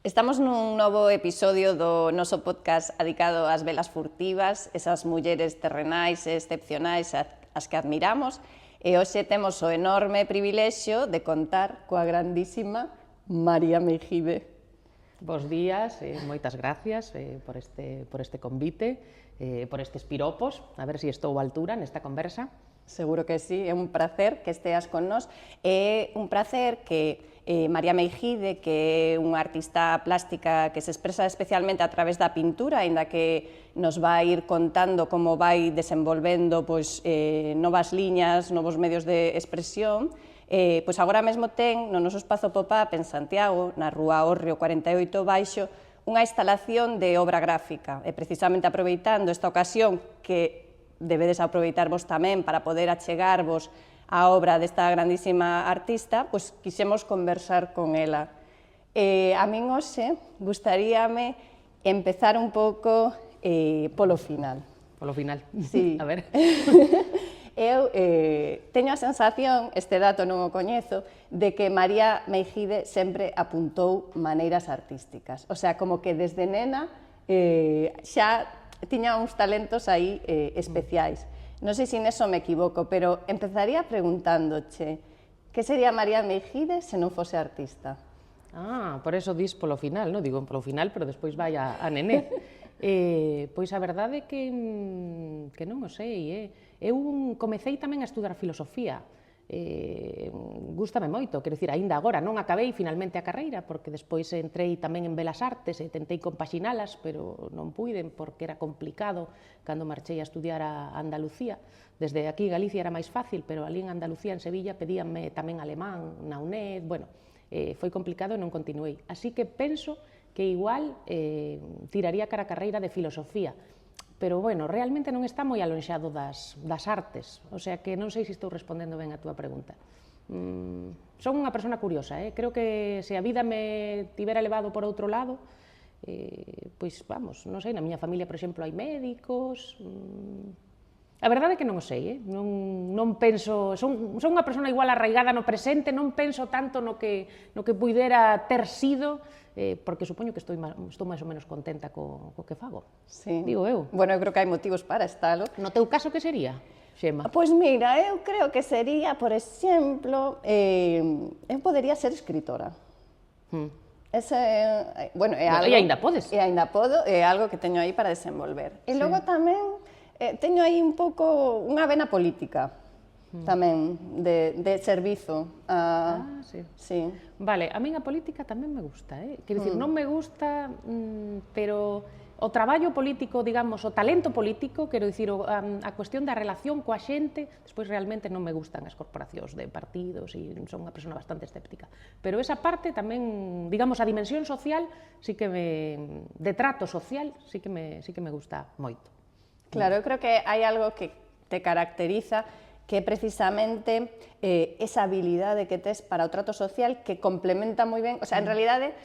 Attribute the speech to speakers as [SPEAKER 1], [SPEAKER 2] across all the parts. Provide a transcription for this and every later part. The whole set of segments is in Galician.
[SPEAKER 1] Estamos nun novo episodio do noso podcast dedicado ás velas furtivas, esas mulleres terrenais e excepcionais as que admiramos, e hoxe temos o enorme privilexio de contar coa grandísima María Meijide.
[SPEAKER 2] Bos días, moitas gracias por este convite, por estes piropos, a ver se estou á altura nesta conversa.
[SPEAKER 1] Seguro que sí, é un placer que esteas con nós, é un placer que María Meijide, que é unha artista plástica que se expresa especialmente a través da pintura, aínda que nos vai ir contando como vai desenvolvendo novas liñas, novos medios de expresión, pois agora mesmo ten no noso espazo pop-up en Santiago, na rúa Hórreo 48 baixo, unha instalación de obra gráfica, e precisamente aproveitando esta ocasión que debedes aproveitar vos tamén para poder achegarvos a obra desta grandísima artista, pois quixemos conversar con ela. A min hoxe gustaríame empezar un pouco polo final.
[SPEAKER 2] Polo final?
[SPEAKER 1] Sí.
[SPEAKER 2] A ver.
[SPEAKER 1] Eu teño a sensación, este dato non o coñezo, de que María Meijide sempre apuntou maneiras artísticas. O sea, como que desde nena xa tiña uns talentos aí especiais. Non sei se neso me equivoco, pero empezaría preguntándoche que sería María Meijide se non fose artista?
[SPEAKER 2] Por eso dis polo final, non? Digo polo final, pero despois vai a nenez. Pois a verdade é que non o sei. Eu comecei tamén a estudar filosofía. Gústame moito, quero dicir, aínda agora non acabei finalmente a carreira, porque despois entrei tamén en Belas Artes e tentei compaxinalas, pero non puiden porque era complicado cando marchei a estudiar a Andalucía. Desde aquí Galicia era máis fácil, pero ali en Andalucía, en Sevilla, pedíanme tamén alemán na UNED, bueno, foi complicado e non continuei. Así que penso que igual tiraría cara a carreira de filosofía, pero, bueno, realmente non está moi alonxado das artes, o sea que non sei se estou respondendo ben a túa pregunta. Son unha persona curiosa, creo que se a vida me tivera levado por outro lado, pois, vamos, non sei, na miña familia, por exemplo, hai médicos. A verdade é que non o sei, non penso, son unha persona igual arraigada no presente, non penso tanto no que puidera ter sido, porque supoño que estou máis ou menos contenta co que fago, digo eu.
[SPEAKER 1] Bueno, eu creo que hai motivos para estalo.
[SPEAKER 2] No teu caso, que sería, Xema?
[SPEAKER 1] Pois mira, eu creo que sería, por exemplo, eu podería ser escritora. Bueno, é algo...
[SPEAKER 2] E aínda podes.
[SPEAKER 1] E aínda podo, é algo que teño aí para desenvolver. E logo tamén teño aí un pouco unha vena política, tamén, de servizo.
[SPEAKER 2] Sí. Vale, a min a política tamén me gusta, quero dicir, non me gusta, pero o traballo político, digamos, o talento político, quero dicir, a cuestión da relación coa xente, despois realmente non me gustan as corporacións de partidos e son unha persona bastante escéptica. Pero esa parte tamén, digamos, a dimensión social, de trato social, sí que me gusta moito.
[SPEAKER 1] Claro, eu creo que hai algo que te caracteriza, que é precisamente esa habilidade que tes para o trato social, que complementa moi ben, o sea, en realidade,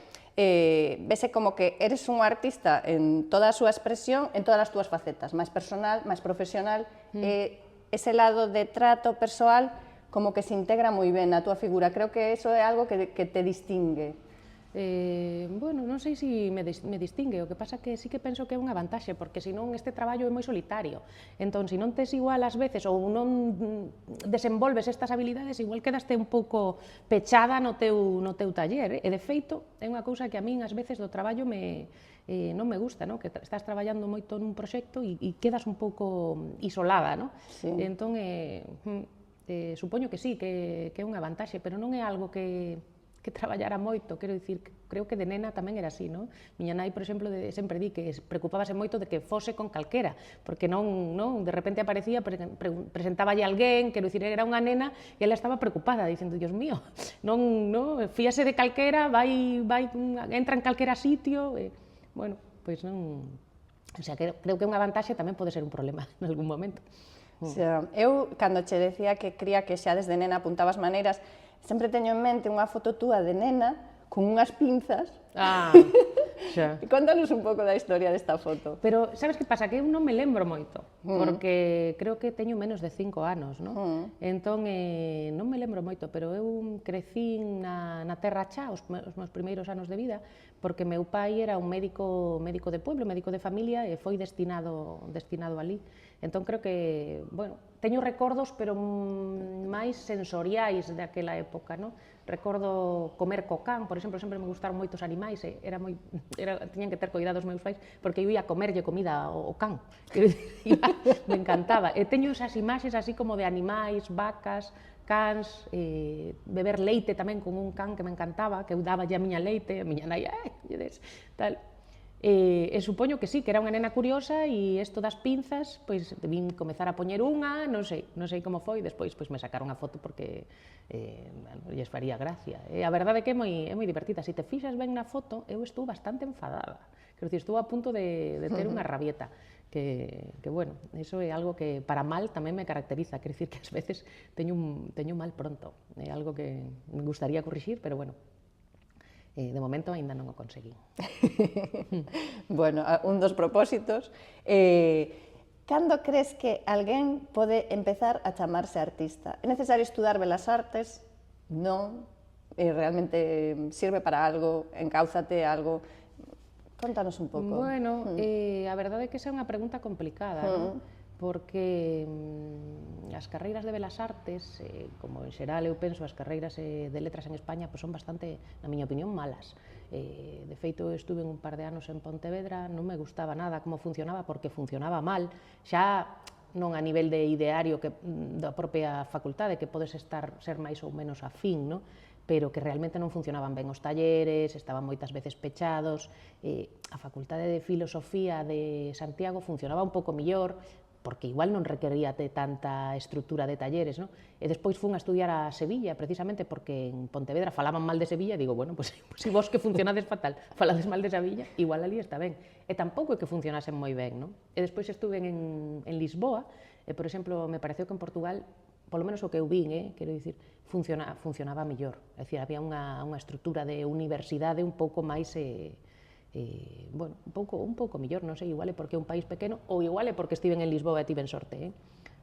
[SPEAKER 1] vese como que eres un artista en toda a súa expresión, en todas as túas facetas, máis personal, máis profesional, ese lado de trato persoal como que se integra moi ben na túa figura. Creo que eso é algo que te distingue.
[SPEAKER 2] Bueno, non sei se me distingue, o que pasa que sí que penso que é unha vantaxe, porque senón este traballo é moi solitario. Entón, se non tes igual ás veces ou non desenvolves estas habilidades, igual quedaste un pouco pechada no teu taller, e de feito é unha cousa que a min ás veces do traballo non me gusta, que estás traballando moito nun proxecto e quedas un pouco isolada, entón supoño que sí, que é unha vantaxe, pero non é algo que traballara moito, quero dicir, creo que de nena tamén era así, non? Miña nai, por exemplo, sempre di que preocupábase moito de que fose con calquera, porque non, de repente aparecía, presentáballe alguén, quero dicir, era unha nena, e ela estaba preocupada, dicendo, Dios mío, non, fíase de calquera, entra en calquera sitio, bueno, pois non... O sea, creo que unha vantaxe tamén pode ser un problema en algún momento.
[SPEAKER 1] Eu, cando che decía que cría que xa desde nena apuntabas maneiras, sempre teño en mente unha foto túa de nena con unhas pinzas.
[SPEAKER 2] Xa.
[SPEAKER 1] Contanos un pouco da historia desta foto.
[SPEAKER 2] Pero, sabes que pasa? Que eu non me lembro moito, porque creo que teño menos de 5 anos, non? Entón, non me lembro moito, pero eu crecín na Terra Chá os meus primeiros anos de vida, porque meu pai era un médico de pueblo, médico de familia, e foi destinado alí. Entón, creo que, bueno, teño recordos, pero máis sensoriais daquela época, non? Recordo comer co can, por exemplo, sempre me gustaron moitos animais, e tiñan que ter cuidado os meus pais, porque eu ia comerlle comida ao can, me encantaba. E teño esas imaxes así como de animais, vacas, cans, beber leite tamén con un can que me encantaba, que eu daba a miña leite, a miña nai, tal. E supoño que sí, que era unha nena curiosa, e isto das pinzas, pois debín comezar a poñer unha, non sei como foi, despois pois me sacaron a foto porque lles faría gracia. E a verdade é que é moi divertida, se te fixas ben na foto, eu estou bastante enfadada, quero dicir, estou a punto de ter unha rabieta, que bueno, eso é algo que para mal tamén me caracteriza, quero dicir que ás veces teño mal pronto, é algo que me gustaría corrixir, pero bueno, de momento aínda non o conseguín.
[SPEAKER 1] Bueno, un dos propósitos. Cando crees que alguén pode empezar a chamarse artista? É necesario estudar belas artes? Non? Realmente sirve para algo? Encáuzate algo? Contanos un pouco.
[SPEAKER 2] Bueno, a verdade é que esa é unha pregunta complicada, non? Porque as carreiras de belas artes, como en xeral eu penso, as carreiras de letras en España son bastante, na miña opinión, malas. De feito, estuve un par de anos en Pontevedra, non me gustaba nada como funcionaba, porque funcionaba mal, xa non a nivel de ideario da propia facultade, que podes ser máis ou menos afín, non? Pero que realmente non funcionaban ben os talleres, estaban moitas veces pechados. A Facultade de Filosofía de Santiago funcionaba un pouco millor, porque igual non requería de tanta estrutura de talleres, non? E despois fun a estudiar a Sevilla, precisamente porque en Pontevedra falaban mal de Sevilla, e digo, bueno, pois se vos que funcionades fatal, falades mal de Sevilla, igual ali está ben. E tampouco é que funcionasen moi ben, non? E despois estuve en Lisboa, e, por exemplo, me pareceu que en Portugal, polo menos o que eu vin, quero dicir, funcionaba mellor. É dicir, había unha estrutura de universidade un pouco máis... bueno, un pouco millor, non sei, igual é porque é un país pequeno, ou igual é porque estiven en Lisboa e tiven sorte,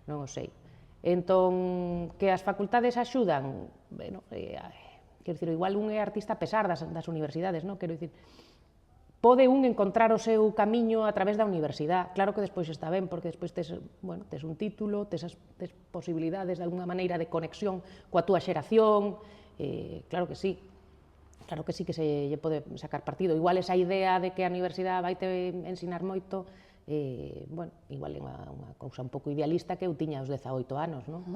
[SPEAKER 2] non o sei. Entón, que as facultades axudan, bueno, quero dicir, igual un é artista a pesar das universidades, non? Quero dicir, pode un encontrar o seu camiño a través da universidade, claro que despois está ben, porque despois tes un título, tes posibilidades de alguna maneira de conexión coa túa xeración, claro que sí, que se lle pode sacar partido. Igual esa idea de que a universidade vai te ensinar moito, bueno, igual é unha cousa un pouco idealista que eu tiña aos 18 anos, non?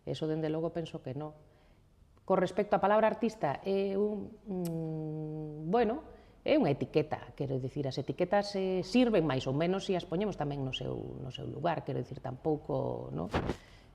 [SPEAKER 2] Eso, dende logo, penso que non. Con respecto á palabra artista, bueno, é unha etiqueta, quero dicir, as etiquetas sirven máis ou menos se as poñemos tamén no seu lugar, quero dicir, tampouco, non?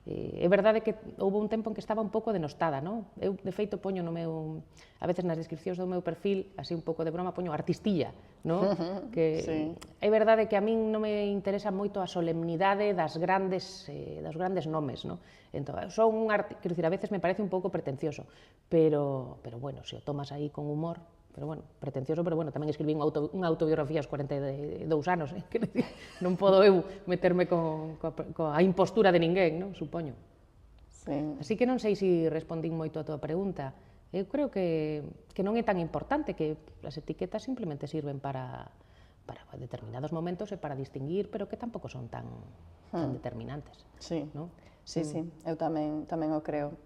[SPEAKER 2] É verdade que houve un tempo en que estaba un pouco denostada, non? Eu, de feito, poño a veces nas descripcións do meu perfil, así un pouco de broma, poño artistilla, non? Que é verdade que a min non me interesa moito a solemnidade dos grandes nomes, non? Entón, quero dicir, a veces me parece un pouco pretencioso, pero bueno, se o tomas aí con humor, pero bueno, pretencioso, pero bueno, tamén escribí unha autobiografía aos 42 anos, quero dicir, non podo eu meterme coa impostura de ninguén, non? Supoño. Así que non sei se respondín moito a túa pregunta. Eu creo que non é tan importante, que as etiquetas simplemente sirven para determinados momentos e para distinguir, pero que tampouco son tan determinantes.
[SPEAKER 1] Sí, eu tamén o creo.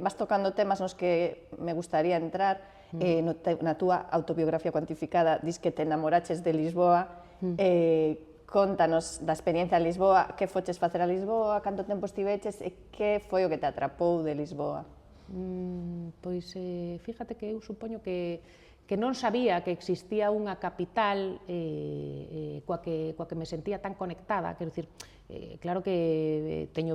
[SPEAKER 1] Vas tocando temas nos que me gustaría entrar. Na túa autobiografía cuantificada dis que te enamoraches de Lisboa. Contanos da experiencia de Lisboa, que foches facer a Lisboa, canto tempo estiveches e que foi o que te atrapou de Lisboa?
[SPEAKER 2] Pois, fíjate que eu supoño que non sabía que existía unha capital coa que me sentía tan conectada, quero dicir, claro que teño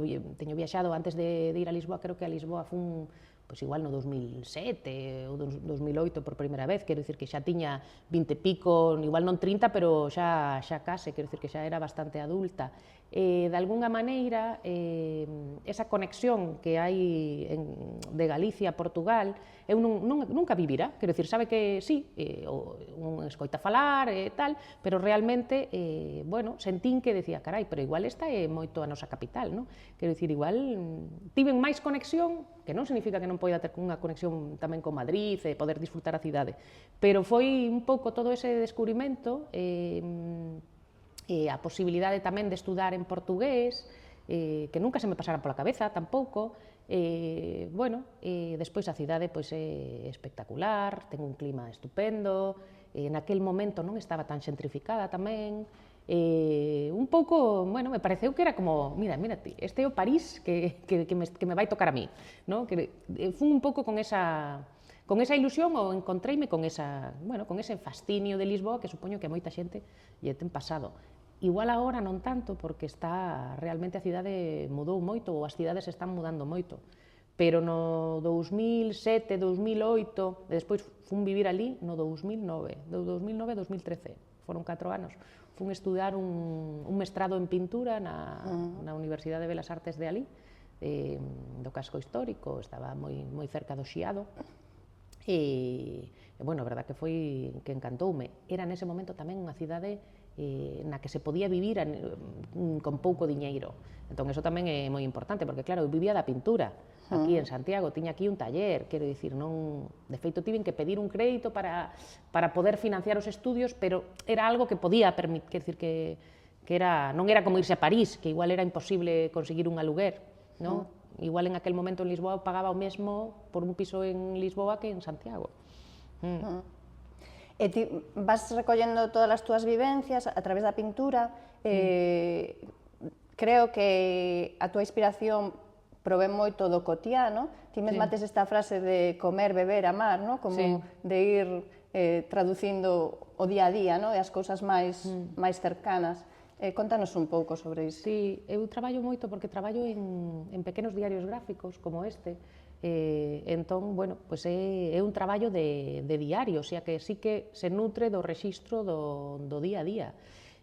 [SPEAKER 2] viaxado antes de ir a Lisboa, creo que a Lisboa fun pois igual no 2007 ou 2008 por primeira vez, quero dicir que xa tiña 20 e pico, igual non 30, pero xa case, quero dicir que xa era bastante adulta, de alguna maneira, esa conexión que hai de Galicia a Portugal, eu nunca vivirá, quero dicir, sabe que sí, un escoita falar e tal, pero realmente, bueno, sentín que decía, carai, pero igual esta é moito a nosa capital, non? Quero dicir, igual tiven máis conexión, que non significa que non poida ter unha conexión tamén con Madrid e poder disfrutar a cidade, pero foi un pouco todo ese descubrimento, a posibilidade tamén de estudar en portugués, que nunca se me pasara pola cabeza tampouco, bueno, despois a cidade pois, é espectacular, ten un clima estupendo, naquel momento non estaba tan xentrificada tamén, un pouco, bueno, me pareceu que era como, mira, este é o París que me vai tocar a mí, non? Fun un pouco con esa ilusión ou encontreime con ese fascinio de Lisboa que supoño que a moita xente lle ten pasado. Igual agora non tanto, porque realmente a cidade mudou moito, ou as cidades están mudando moito. Pero no 2007, 2008, e despois fun vivir ali no 2009, 2013, foron 4 anos. Fun estudar un mestrado en pintura na Universidade de Belas Artes de ali, do casco histórico, estaba moi cerca do Xiado, e, bueno, a verdad que encantoume. Era nese momento tamén unha cidade na que se podía vivir con pouco diñeiro. Entón, eso tamén é moi importante, porque, claro, eu vivía da pintura aquí en Santiago, tiña aquí un taller, quero dicir, non... De feito, tiven que pedir un crédito para poder financiar os estudios, pero era algo que podía permitir, quero dicir, que non era como irse a París, que igual era imposible conseguir un aluguer, non? Igual en aquel momento en Lisboa pagaba o mesmo por un piso en Lisboa que en Santiago.
[SPEAKER 1] E ti vas recollendo todas as túas vivencias a través da pintura. Creo que a túa inspiración provén moito do cotiá, ti mesma tes esta frase de comer, beber, amar, como de ir traducindo o día a día, e as cousas máis cercanas. Contanos un pouco sobre iso.
[SPEAKER 2] Sí, eu traballo moito porque traballo en pequenos diarios gráficos como este. Entón, bueno, pois é un traballo de diario, o sea que sí que se nutre do rexistro do día a día.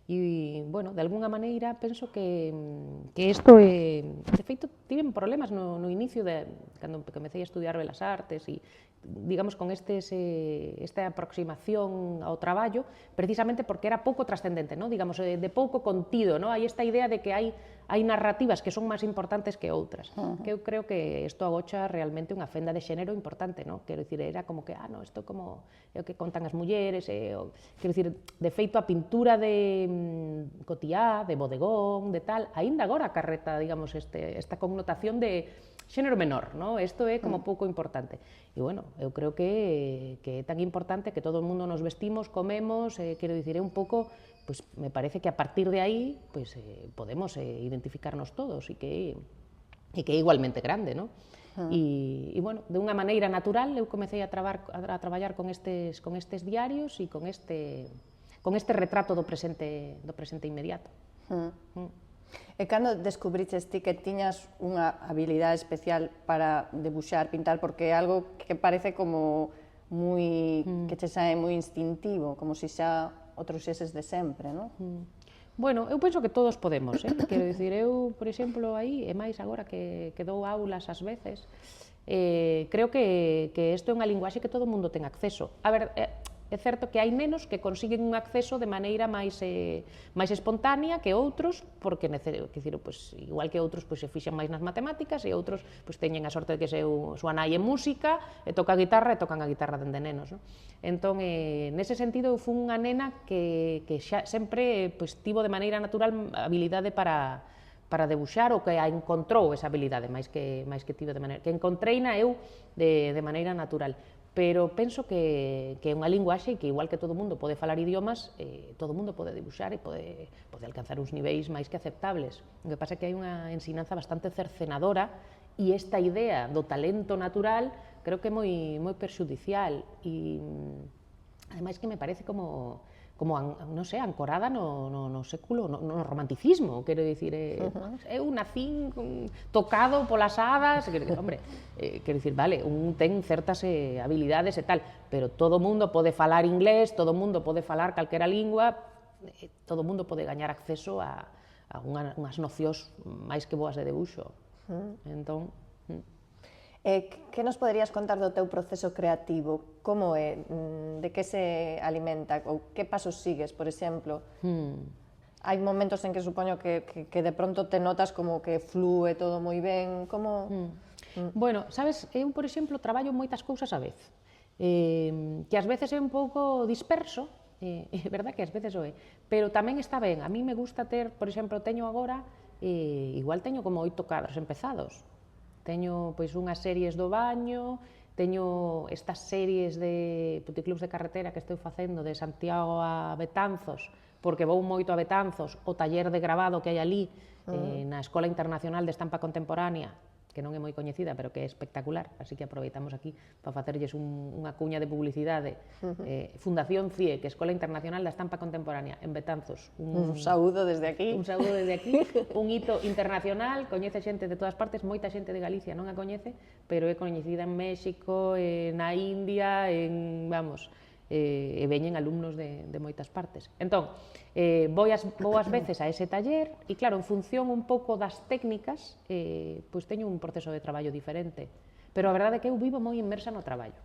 [SPEAKER 2] E, bueno, de alguna maneira, penso que isto é... De feito, tiven problemas no inicio, cando comecei a estudiar Belas Artes, e, digamos, con esta aproximación ao traballo, precisamente porque era pouco trascendente, digamos, de pouco contido. Hai esta idea de que hai narrativas que son máis importantes que outras, que eu creo que isto agocha realmente unha fenda de xénero importante, quero dicir, era como que, isto como é o que contan as mulleres, quero dicir, de feito, a pintura de Cotiá, de Bodegón, de tal, aínda agora acarreta, digamos, esta connotación de xénero menor, isto é como pouco importante. E, bueno, eu creo que é tan importante que todo o mundo nos vestimos, comemos, quero dicir, é un pouco, pois me parece que a partir de aí podemos identificarnos todos e que é igualmente grande, E, bueno, de unha maneira natural eu comecei a traballar con estes diarios e con este retrato do presente inmediato.
[SPEAKER 1] E cando descubriches ti que tiñas unha habilidade especial para debuxar, pintar, porque é algo que parece como que che sae moi instintivo, como se xa o trouxeses de sempre,
[SPEAKER 2] Bueno, eu penso que todos podemos, quero dicir, eu, por exemplo, aí, e máis agora que dou aulas ás veces, creo que isto é unha linguaxe que todo o mundo ten acceso. A ver, é certo que hai nenos que consiguen un acceso de maneira máis espontánea que outros, porque, igual que outros se fixan máis nas matemáticas e outros teñen a sorte de que súa nai é música e toca a guitarra e tocan a guitarra dende nenos. Entón, nese sentido, eu fui unha nena que xa sempre tivo de maneira natural habilidade para debuxar, ou que a encontrou esa habilidade, máis que tivo de maneira, que encontreina eu de maneira natural. Pero penso que é unha linguaxe e que, igual que todo o mundo pode falar idiomas, todo o mundo pode dibuxar e pode alcanzar uns niveis máis que aceptables. O que pasa é que hai unha ensinanza bastante cercenadora e esta idea do talento natural creo que é moi perxudicial e, ademais, que me parece como non sei, ancorada no século, no romanticismo, quero dicir, eu nacín tocado polas hadas, hombre, quero dicir, vale, un ten certas habilidades e tal, pero todo o mundo pode falar inglés, todo o mundo pode falar calquera lingua, todo o mundo pode gañar acceso a unhas nocións máis que boas de debuxo. Entón,
[SPEAKER 3] Que nos poderías contar do teu proceso creativo? Como é? De que se alimenta? Ou que pasos sigues, por exemplo? Hai momentos en que supoño que de pronto te notas como que flúe todo moi ben, como...
[SPEAKER 2] Bueno, sabes, eu, por exemplo, traballo moitas cousas á vez, que ás veces é un pouco disperso, é verdad que ás veces o é, pero tamén está ben. A mí me gusta ter, por exemplo, teño agora, igual teño como 8 cadros empezados. Teño pois unhas series do baño, teño estas series de puticlubs de carretera que estou facendo de Santiago a Betanzos, porque vou moito a Betanzos, o taller de grabado que hai ali, na Escola Internacional de Estampa Contemporánea, que non é moi coñecida, pero que é espectacular, así que aproveitamos aquí para facerlles unha cuña de publicidade. Fundación CIE, que é Escola Internacional da Estampa Contemporánea, en Betanzos.
[SPEAKER 3] Un saúdo desde aquí.
[SPEAKER 2] Un saúdo desde aquí, un hito internacional, coñece xente de todas partes, moita xente de Galicia non a coñece, pero é coñecida en México, na India, vamos, e veñen alumnos de moitas partes. Entón, vou ás veces a ese taller e, claro, en función un pouco das técnicas, pois teño un proceso de traballo diferente. Pero a verdade é que eu vivo moi inmersa no traballo.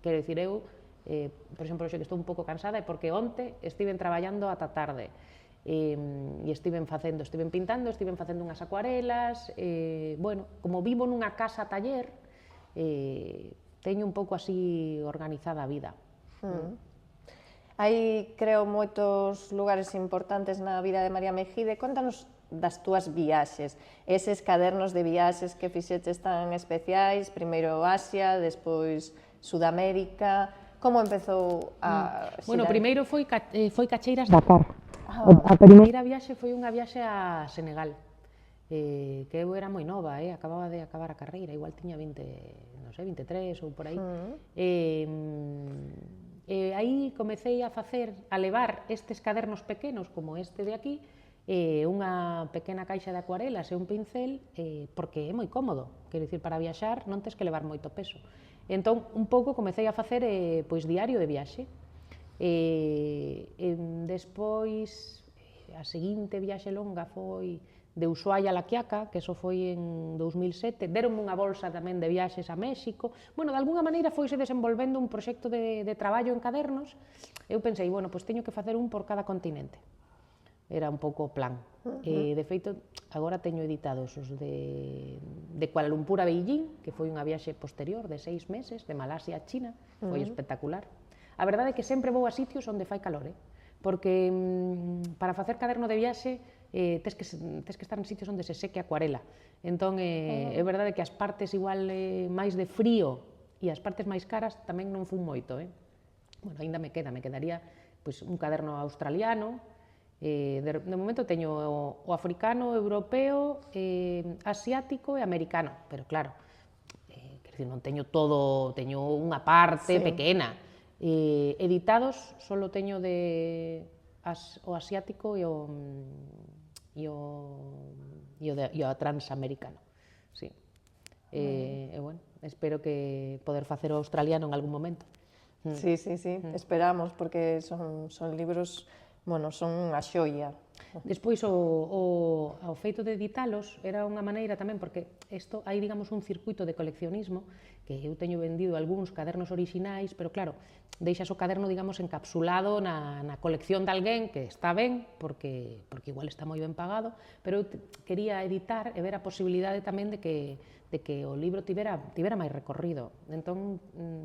[SPEAKER 2] Quero dicir, eu, por exemplo, xe que estou un pouco cansada é porque onte estiven traballando ata tarde e estiven pintando, estiven facendo unhas acuarelas, bueno, como vivo nunha casa taller, teño un pouco así organizada a vida.
[SPEAKER 3] Hai, creo, moitos lugares importantes na vida de María Meijide. Contanos das túas viaxes, eses cadernos de viaxes que fixeches tan especiais, primeiro Asia, despois Sudamérica. Como empezou a xirar?
[SPEAKER 2] Bueno, primeiro foi Cacheiras Dakar. A primeira viaxe foi unha viaxe a Senegal, que eu era moi nova, acababa de acabar a carreira, igual tiña 20, non sei, 23 ou por aí. Aí comecei a levar estes cadernos pequenos como este de aquí, unha pequena caixa de acuarelas e un pincel, porque é moi cómodo, quero dicir, para viaxar non tes que levar moito peso. Entón, un pouco comecei a facer pois diario de viaxe. Despois, a seguinte viaxe longa foi de Ushuaia a La Quiaca, que eso foi en 2007, deronme unha bolsa tamén de viaxes a México. Bueno, de alguna maneira foise desenvolvendo un proxecto de traballo en cadernos. Eu pensei, bueno, pois teño que facer un por cada continente. Era un pouco o plan. De feito, agora teño editados os de Kuala Lumpur a Beijing, que foi unha viaxe posterior de 6 meses, de Malasia a China, foi espectacular. A verdade é que sempre vou a sitios onde fai calor, porque para facer caderno de viaxe tes que estar en sitios onde se seque a acuarela. Entón, é verdade que as partes igual máis de frío e as partes máis caras tamén non fun moito. Bueno, ainda me quedaría pois, un caderno australiano. De momento teño o africano, europeo, asiático e americano, pero claro, quer dizer, non teño todo, teño unha parte pequena. Editados, solo teño o asiático e o transamericano. Sí. Bueno, espero que poder facer o australiano en algún momento.
[SPEAKER 3] Sí, esperamos, porque son libros, bueno, son unha xoia.
[SPEAKER 2] Despois, o feito de editalos era unha maneira tamén, porque hai, digamos, un circuito de coleccionismo, que eu teño vendido algúns cadernos orixinais, pero claro, deixas o caderno, digamos, encapsulado na colección de alguén, que está ben, porque igual está moi ben pagado, pero eu quería editar e ver a posibilidade tamén de que o libro tivera máis recorrido. Entón,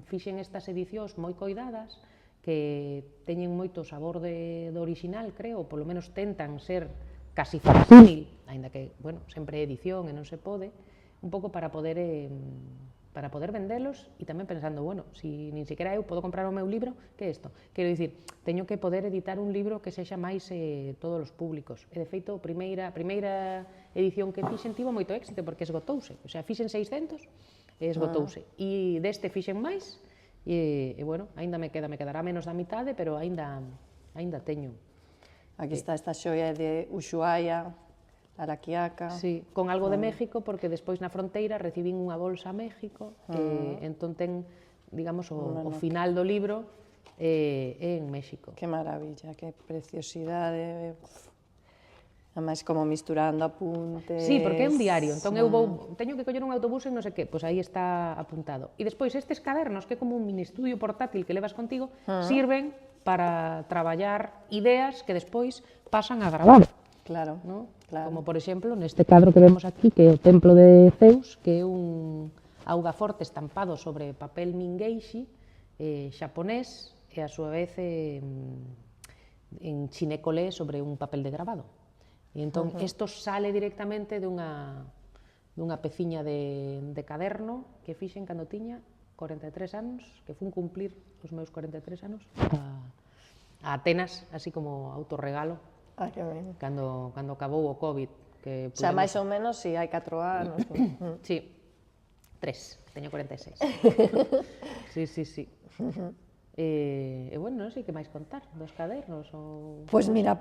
[SPEAKER 2] fixen estas edicións moi coidadas, que teñen moito sabor do original, creo, ou polo menos tentan ser casi facsímil, aínda que, bueno, sempre é edición e non se pode, un pouco para poder vendelos e tamén pensando, bueno, si nin sequera eu podo comprar o meu libro, que é isto? Quero dicir, teño que poder editar un libro que sexa máis todos os públicos. E, de feito, a primeira edición que fixen tivo moito éxito, porque esgotouse. O sea, fixen 600 e esgotouse. E deste fixen máis, e bueno, aínda me quedará menos da mitade, pero aínda teño.
[SPEAKER 3] Aquí está esta xoia de Ushuaia, a La Quiaca.
[SPEAKER 2] Sí, con algo de México, porque despois na fronteira recibín unha bolsa a México, entón ten, digamos, o final do libro en México.
[SPEAKER 3] Que maravilla, que preciosidade. Ademais, como misturando apuntes...
[SPEAKER 2] Sí, porque é un diario, entón eu teño que coller un autobús e non sei que, pois aí está apuntado. E despois estes cadernos, que é como un mini estudio portátil que levas contigo, sirven para traballar ideas que despois pasan a grabado.
[SPEAKER 3] Claro,
[SPEAKER 2] ¿no?
[SPEAKER 3] claro.
[SPEAKER 2] Como, por exemplo, neste cadro que vemos aquí, que é o Templo de Zeus, que é un augaforte estampado sobre papel mingeishi xaponés e a súa vez en chinécole sobre un papel de grabado. E entón, isto sale directamente dunha peciña de caderno que fixen cando tiña 43 anos, que fun cumplir os meus 43 anos a Atenas, así como autorregalo,
[SPEAKER 3] Que ben.
[SPEAKER 2] cando acabou o COVID. Que
[SPEAKER 3] O sea, máis ou menos, si hai 4 anos.
[SPEAKER 2] Sí, 3, teño 46. Sí. E bueno, non sei que máis contar dos cadernos ou...
[SPEAKER 3] Pois mira,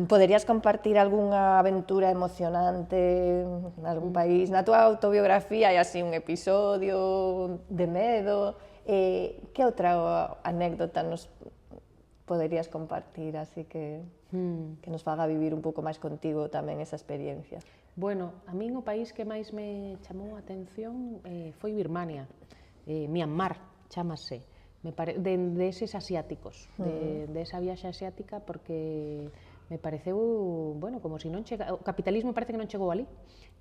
[SPEAKER 3] poderías compartir algunha aventura emocionante en algún país? Na túa autobiografía hai así un episodio de medo. Que outra anécdota nos poderías compartir, así que nos faga vivir un pouco máis contigo tamén esa experiencia?
[SPEAKER 2] Bueno, a min o país que máis me chamou a atención foi Birmania, Myanmar, chámase, de eses asiáticos, de esa viaxe asiática, porque me pareceu, bueno, como se non chega, o capitalismo parece que non chegou ali,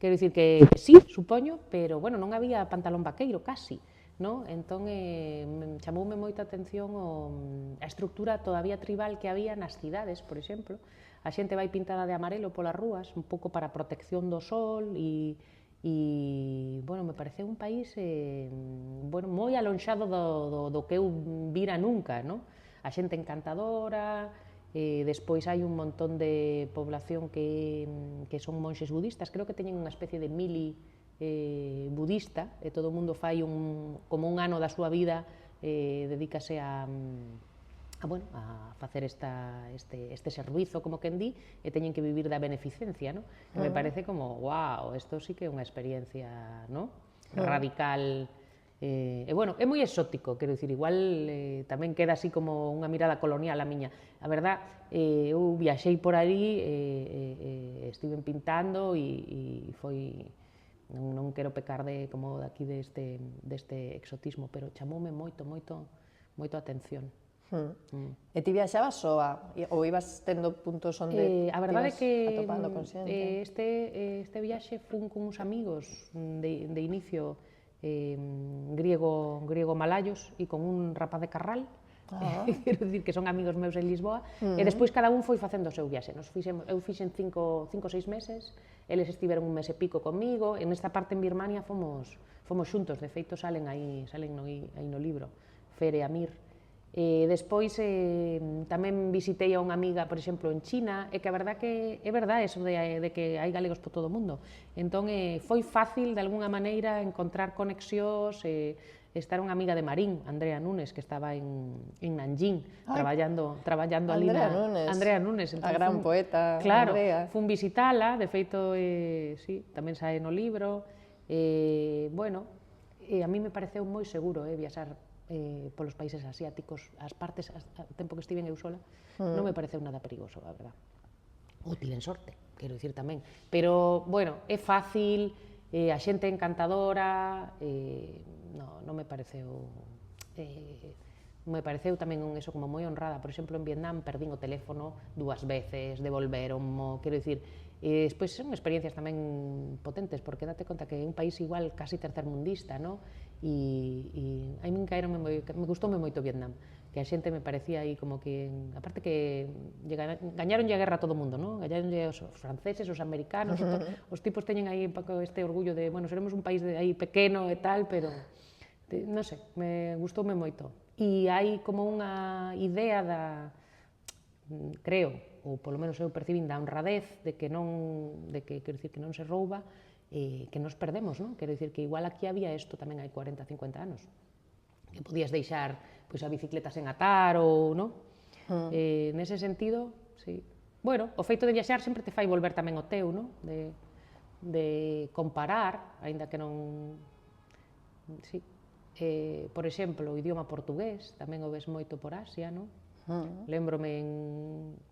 [SPEAKER 2] quero dicir que sí, supoño, pero, bueno, non había pantalón vaqueiro, casi, no? Entón, chamoume moita atención a estructura todavía tribal que había nas cidades, por exemplo. A xente vai pintada de amarelo polas rúas, un pouco para protección do sol e bueno, me pareceu un país bueno, moi alonxado do que eu vira nunca, no? A xente encantadora, despois hai un montón de población que son monxes budistas, creo que teñen unha especie de mili budista, e todo o mundo fai como un ano da súa vida, dedícase a facer este servizo, como quen di, e teñen que vivir da beneficencia, no? Me parece como, wow, isto sí que é unha experiencia, no? Radical, e bueno, é moi exótico, quero dicir, igual tamén queda así como unha mirada colonial a miña. A verdad, eu viaxei por ali, estive pintando e foi... Non quero pecar como daqui deste exotismo, pero chamoume moito a atención.
[SPEAKER 3] E ti viaxabas soa ou ibas tendo puntos onde
[SPEAKER 2] a verdade é que
[SPEAKER 3] atopando con xente?
[SPEAKER 2] Este viaxe fun con uns amigos de inicio griego-malayos e con un rapaz de Carral, quero dicir que son amigos meus en Lisboa, e despois cada un foi facendo o seu viaxe. Eu fixen 5 ou 6 meses, eles estiveron un mes e pico comigo, e nesta parte en Birmania fomos xuntos, de feito salen aí no libro, Fer e Amir. Despois tamén visitei a unha amiga, por exemplo, en China, e que a verdad que é verdade eso de que hai galegos por todo o mundo. Entón foi fácil, de algunha maneira, encontrar conexións, estar unha amiga de Marín, Andrea Nunes, que estaba en Nanjing, traballando ali Andrea Nunes,
[SPEAKER 3] a gran poeta,
[SPEAKER 2] claro,
[SPEAKER 3] Andrea.
[SPEAKER 2] Fun visitala, de feito, sí, tamén sae no libro. Bueno, a mí me pareceu moi seguro viaxar polos países asiáticos, as partes, o tempo que estiven eu sola, non me pareceu nada perigoso, a verdad. Ou tiven sorte, quero dicir tamén. Pero, bueno, é fácil, a xente encantadora, non me pareceu... Me pareceu tamén eso como moi honrada. Por exemplo, en Vietnam perdín o teléfono 2 veces, devolveronmo, quero dicir, e despois son experiencias tamén potentes, porque date conta que é un país igual casi tercermundista, no? E a min me gustoume moito Vietnam, que a xente me parecía aí como que, aparte que gañaronlle a guerra a todo o mundo, no? Gañaronlle os franceses, os americanos, os tipos teñen aí este orgullo de, bueno, seremos un país aí pequeno e tal, pero non sei, me gustoume moito. E hai como unha idea creo, ou polo menos eu percibín, da honradez, de que quero dicir, que non se rouba, que nos perdemos, non? Quero dicir que igual aquí había isto tamén hai 40, 50 anos, que podías deixar a bicicleta sen atar ou, non? Nese sentido, sí. Bueno, o feito de viaxar sempre te fai volver tamén o teu, non? De comparar, aínda que non... Sí. Por exemplo, o idioma portugués, tamén o ves moito por Asia, non? Lembrome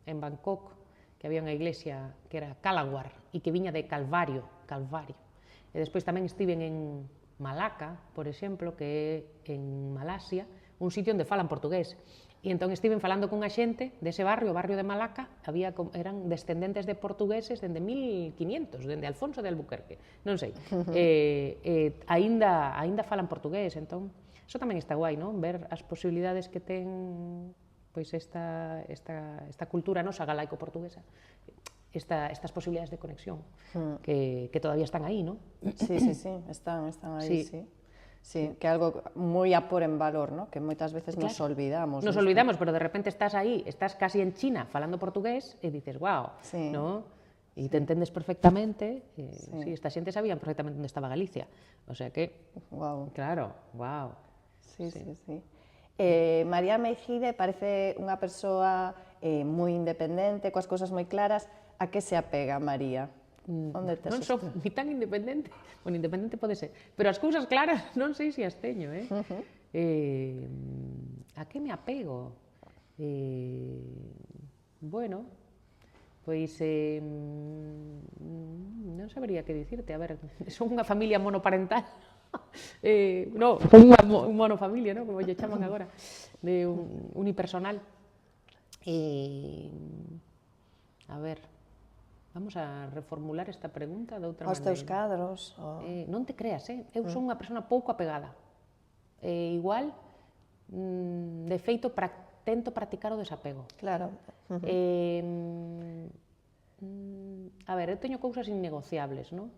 [SPEAKER 2] en Bangkok, que había unha iglesia que era Calawar e que viña de Calvario. E despois tamén estiven en Malaca, por exemplo, que é en Malasia, un sitio onde falan portugués. E entón estiven falando cunha xente dese barrio, o barrio de Malaca, eran descendentes de portugueses dende 1500, dende Alfonso de Albuquerque, non sei. Aínda falan portugués, entón, iso tamén está guai, non? Ver as posibilidades que ten pois esta cultura nosa galaico-portuguesa, estas posibilidades de conexión que todavía están aí, non?
[SPEAKER 3] Sí, están aí, sí. Sí, que é algo moi a pôr en valor, ¿no? Que moitas veces nos olvidamos.
[SPEAKER 2] Nos olvidamos, pero de repente estás aí, estás casi en China falando portugués e dices, wow, ¿no? E te entendes perfectamente, sí, esta xente sabían perfectamente onde estaba Galicia, o sea que, claro, wow.
[SPEAKER 3] Sí. María Meijide parece unha persoa moi independente, coas cousas moi claras. A que se apega María?
[SPEAKER 2] Non sou ni tan independente, bueno, independente pode ser, pero as cousas claras non sei se as teño, a que me apego? Bueno, pois non sabería que dicirte, a ver, son unha familia monoparental, non, unha monofamilia, non, como lle chaman agora, de unipersonal, a ver, vamos a reformular esta pregunta de outra maneira.
[SPEAKER 3] Os teus cadros?
[SPEAKER 2] Non te creas, eu son unha persona pouco apegada. Igual, de feito, tento practicar o desapego.
[SPEAKER 3] Claro.
[SPEAKER 2] A ver, eu teño cousas innegociables, non?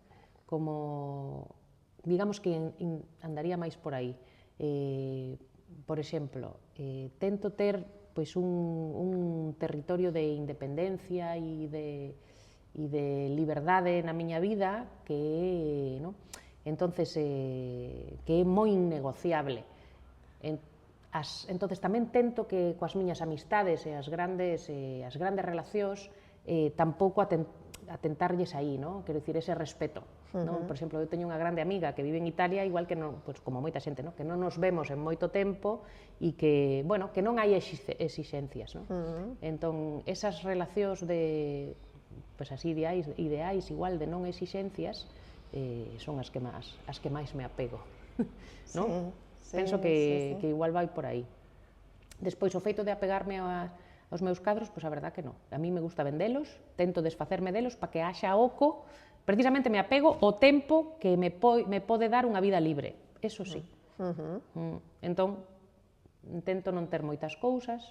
[SPEAKER 2] Como, digamos que andaría máis por aí. Por exemplo, tento ter pois un territorio de independencia e de liberdade na miña vida que é, entonces, que é moi innegociable. Entonces tamén tento que coas miñas amistades e as grandes relacións tampouco atentarlles aí, quero dicir, ese respeto. Por exemplo, eu teño unha grande amiga que vive en Italia, igual que non, pues, como moita xente, que non nos vemos en moito tempo e que, bueno, que non hai exixencias. Entón, esas relacións de pues así ideais igual de non exixencias son as que máis me apego. Penso que igual vai por aí. Despois, o feito de apegarme aos meus cadros, pois a verdad que non. A mí me gusta vendelos, tento desfacerme delos para que haxa oco, precisamente me apego ao tempo que me pode dar unha vida libre, eso sí. Entón, intento non ter moitas cousas,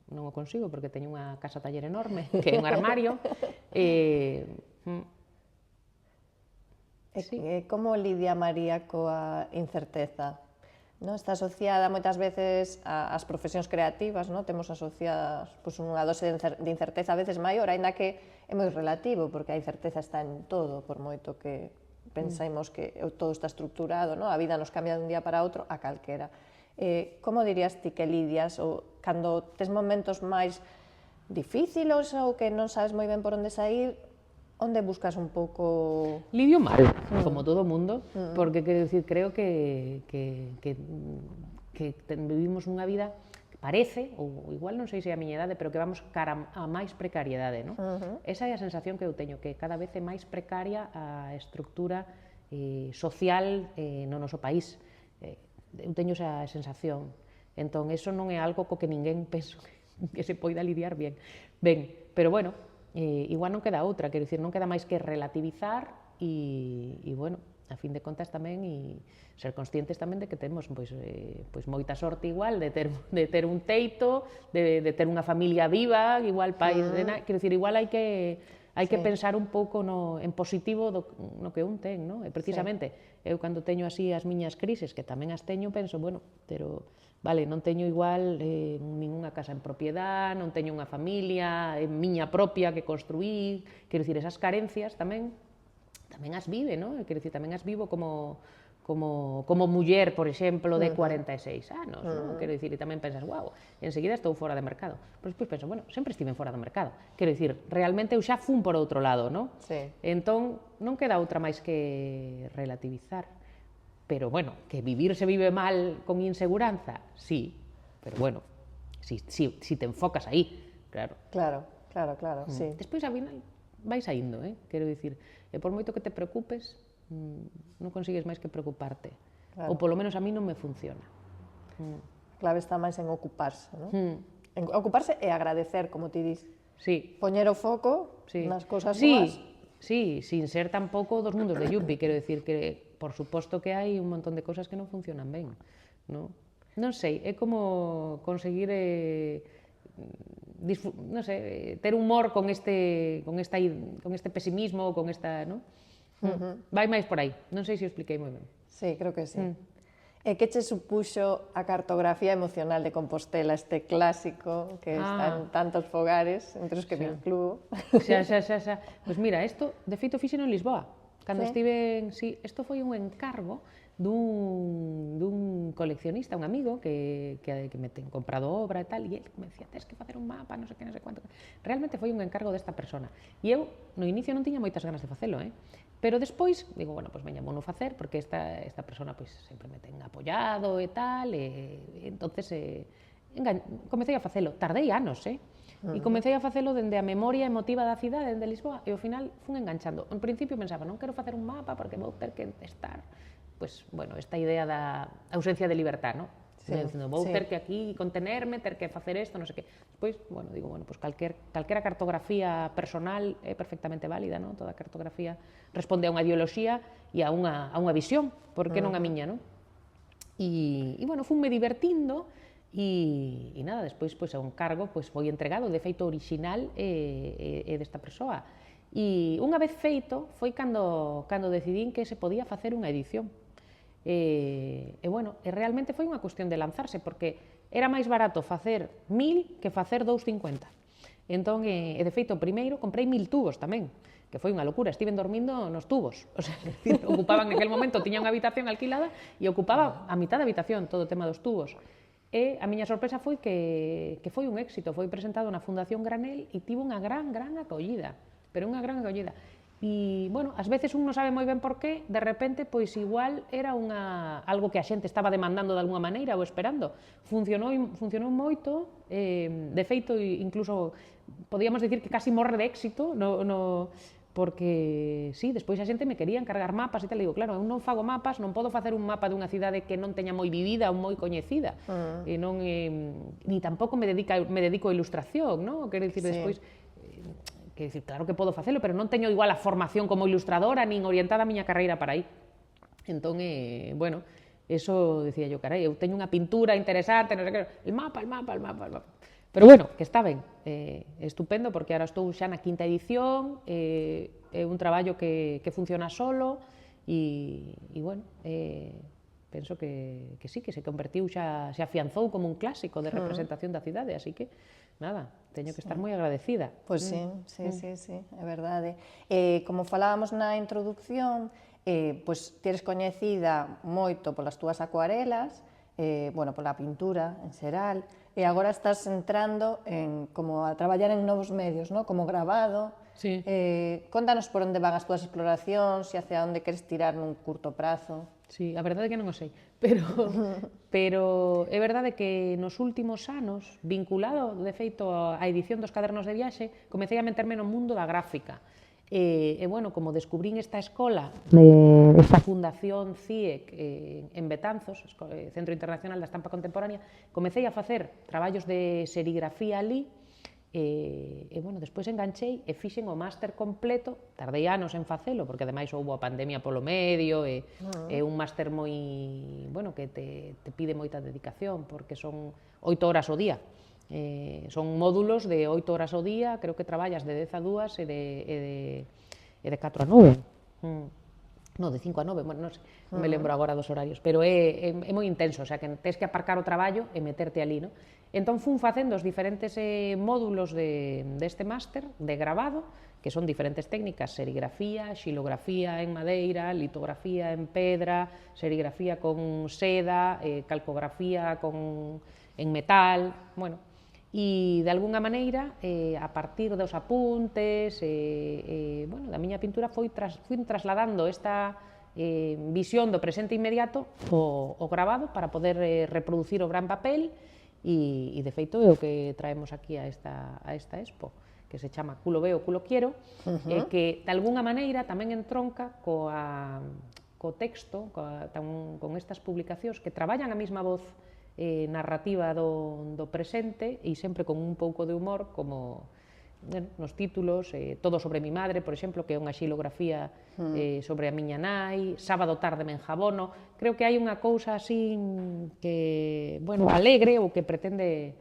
[SPEAKER 2] non o consigo porque teño unha casa taller enorme, que é un armario.
[SPEAKER 3] Como lidia María coa incerteza? Está asociada moitas veces ás profesións creativas, temos asociadas unha dose de incerteza a veces maior, aínda que é moi relativo, porque a incerteza está en todo, por moito que pensemos que todo está estructurado, a vida nos cambia dun día para outro a calquera. Como dirías ti que lidias, ou cando tes momentos máis difíciles ou que non sabes moi ben por onde sair, onde buscas un pouco...
[SPEAKER 2] Lidio mal, como todo o mundo, porque quero dicir, creo que vivimos unha vida que parece, ou igual non sei se é a miña idade, pero que vamos cara a máis precariedade, non? Esa é a sensación que eu teño, que cada vez é máis precaria a estructura social no noso país. Eu teño esa sensación. Entón, eso non é algo co que ninguén penso que se poida lidiar ben. Pero bueno, igual non queda outra, quero dicir, non queda máis que relativizar e bueno, a fin de contas tamén e ser conscientes tamén de que temos pois moita sorte igual de ter un teito, de ter unha familia viva, igual pais, quero dicir, igual hai que pensar un pouco en positivo no que un ten, non? E precisamente, eu cando teño así as miñas crises, que tamén as teño, penso, bueno, pero vale, non teño igual ningunha casa en propiedad, non teño unha familia miña propia que construí, quero dicir, esas carencias tamén as vive, non? Quero dicir, tamén as vivo como muller, por exemplo, de 46 anos, non? Quero dicir, e tamén pensas, wow, enseguida estou fora de mercado. Pero despois penso, bueno, sempre estive fora do mercado. Quero dicir, realmente eu xa fun por outro lado, non? Entón, non queda outra máis que relativizar. Pero, bueno, que vivir se vive mal con inseguranza, sí, pero, bueno, si te enfocas aí, claro.
[SPEAKER 3] Claro. Claro, claro, sí.
[SPEAKER 2] Despois, ao final, vai saindo, quero dicir, e por moito que te preocupes, non consigues máis que preocuparte.
[SPEAKER 3] Claro.
[SPEAKER 2] Ou polo menos a mí non me funciona.
[SPEAKER 3] A clave está máis en ocuparse, non? En ocuparse e agradecer, como ti dis.
[SPEAKER 2] Sí.
[SPEAKER 3] Poñer o foco
[SPEAKER 2] Sí.
[SPEAKER 3] nas cousas
[SPEAKER 2] Sí,
[SPEAKER 3] boas.
[SPEAKER 2] sí, sin ser tampouco dos mundos de Yuppie, quero dicir que, por suposto que hai un montón de cousas que non funcionan ben, non? Non sei, é como conseguir, non sei, ter humor con este pesimismo, con esta, non? Vai máis por aí, non sei se o expliquei moi ben.
[SPEAKER 3] Sí, creo que sí. E que che supuxo a cartografía emocional de Compostela, este clásico que está en tantos fogares, entre os que me incluo?
[SPEAKER 2] Xa. Pois mira, isto, de feito, fixeno en Lisboa. Cando estive, sí, isto foi un encargo dun coleccionista, un amigo que me ten comprado obra e tal, e ele me decía, tens que facer un mapa, non sei que, non sei quanto. Realmente foi un encargo desta persona. E eu, no inicio, non tiña moitas ganas de facelo, pero despois, digo, bueno, pois veña, vou non facer, porque esta persona pois sempre me ten apoiado e tal, e entonces comecei a facelo. Tardei anos, e comecei a facelo dende a memoria emotiva da cidade, dende Lisboa, e ao final fun enganchando. En principio pensaba, non quero facer un mapa porque vou ter que estar, pois, bueno, esta idea da ausencia de libertad, non? Dicindo, vou ter que aquí contenerme, ter que facer isto, non sei que. Despois, bueno, digo, bueno, pues calquera cartografía personal é perfectamente válida, non? Toda cartografía responde a unha ideoloxía e a unha visión, por que non a miña, non? E bueno, funme divertindo e nada, despois, pois, o encargo foi entregado, de feito original é desta persoa. E unha vez feito, foi cando decidín que se podía facer unha edición. E bueno, realmente foi unha cuestión de lanzarse, porque era máis barato facer 1000 que facer 250. Entón, de feito, primeiro comprei 1000 tubos tamén, que foi unha locura, estiven dormindo nos tubos. O sea, ocupaban en aquel momento, tiña unha habitación alquilada e ocupaba a mitad da habitación todo o tema dos tubos. E a miña sorpresa foi que foi un éxito, foi presentado na Fundación Granel e tivo unha gran acollida, pero unha gran acollida. E, bueno, ás veces un non sabe moi ben por qué, de repente, pois igual era algo que a xente estaba demandando de alguna maneira ou esperando. Funcionou moito, de feito, incluso podíamos dicir que casi morre de éxito, porque, sí, despois a xente me quería encargar mapas e tal, e digo, claro, eu non fago mapas, non podo facer un mapa dunha cidade que non teña moi vivida ou moi coñecida, e non, ni tampouco me dedico a ilustración, non? Quero dicir, despois, que decir, claro que podo facelo, pero non teño igual a formación como ilustradora, nin orientada a miña carreira para aí. Entón, bueno, eso decía yo, carai, eu teño unha pintura interesante, non sei que, el mapa. Pero bueno, que está ben, estupendo, porque ahora estou xa na 5ª edición, é un traballo que funciona solo, e bueno, penso que sí, que se convertiu, xa se afianzou como un clásico de representación da cidade, así que, nada, teño que estar moi agradecida.
[SPEAKER 3] Pois sí, é verdade. Como falábamos na introducción, pois ti eres coñecida moito polas túas acuarelas, bueno, pola pintura en xeral, e agora estás entrando como a traballar en novos medios, ¿no? Como grabado.
[SPEAKER 2] Sí.
[SPEAKER 3] Contanos por onde van as túas exploracións e hacia onde queres tirar nun curto prazo.
[SPEAKER 2] Sí, a verdade é que non o sei, pero é verdade que nos últimos anos, vinculado, de feito, á edición dos cadernos de viaxe, comecei a meterme no mundo da gráfica. E bueno, como descubrín esta escola, esta fundación CIEC en Betanzos, Centro Internacional da Estampa Contemporánea, comecei a facer traballos de serigrafía ali, e bueno, despois enganchei e fixen o máster completo, tardei anos en facelo, porque ademais houbo a pandemia polo medio, e un máster moi, bueno, que te pide moita dedicación, porque son 8 horas ao día. Son módulos de 8 horas ao día, creo que traballas de 10 a 2 e de 4 a 9. No, de 5 a 9, bueno, non sei, non me lembro agora dos horarios, pero é moi intenso, o sea, que tens que aparcar o traballo e meterte ali, non? Entón, fun facendo os diferentes módulos deste máster de grabado, que son diferentes técnicas, serigrafía, xilografía en madeira, litografía en pedra, serigrafía con seda, calcografía en metal, bueno, e de alguna maneira, a partir dos apuntes, bueno, da miña pintura fui trasladando esta visión do presente inmediato ao grabado para poder reproducir obra en papel e de feito é o que traemos aquí a esta expo, que se chama Culo veo, culo quiero, e que de alguna maneira tamén entronca co texto, con estas publicacións que traballan a mesma voz narrativa do presente e sempre con un pouco de humor, como nos títulos, Todo sobre mi madre, por exemplo, que é unha xilografía sobre a miña nai, Sábado tarde me enjabono. Creo que hai unha cousa así que, bueno, alegre ou que pretende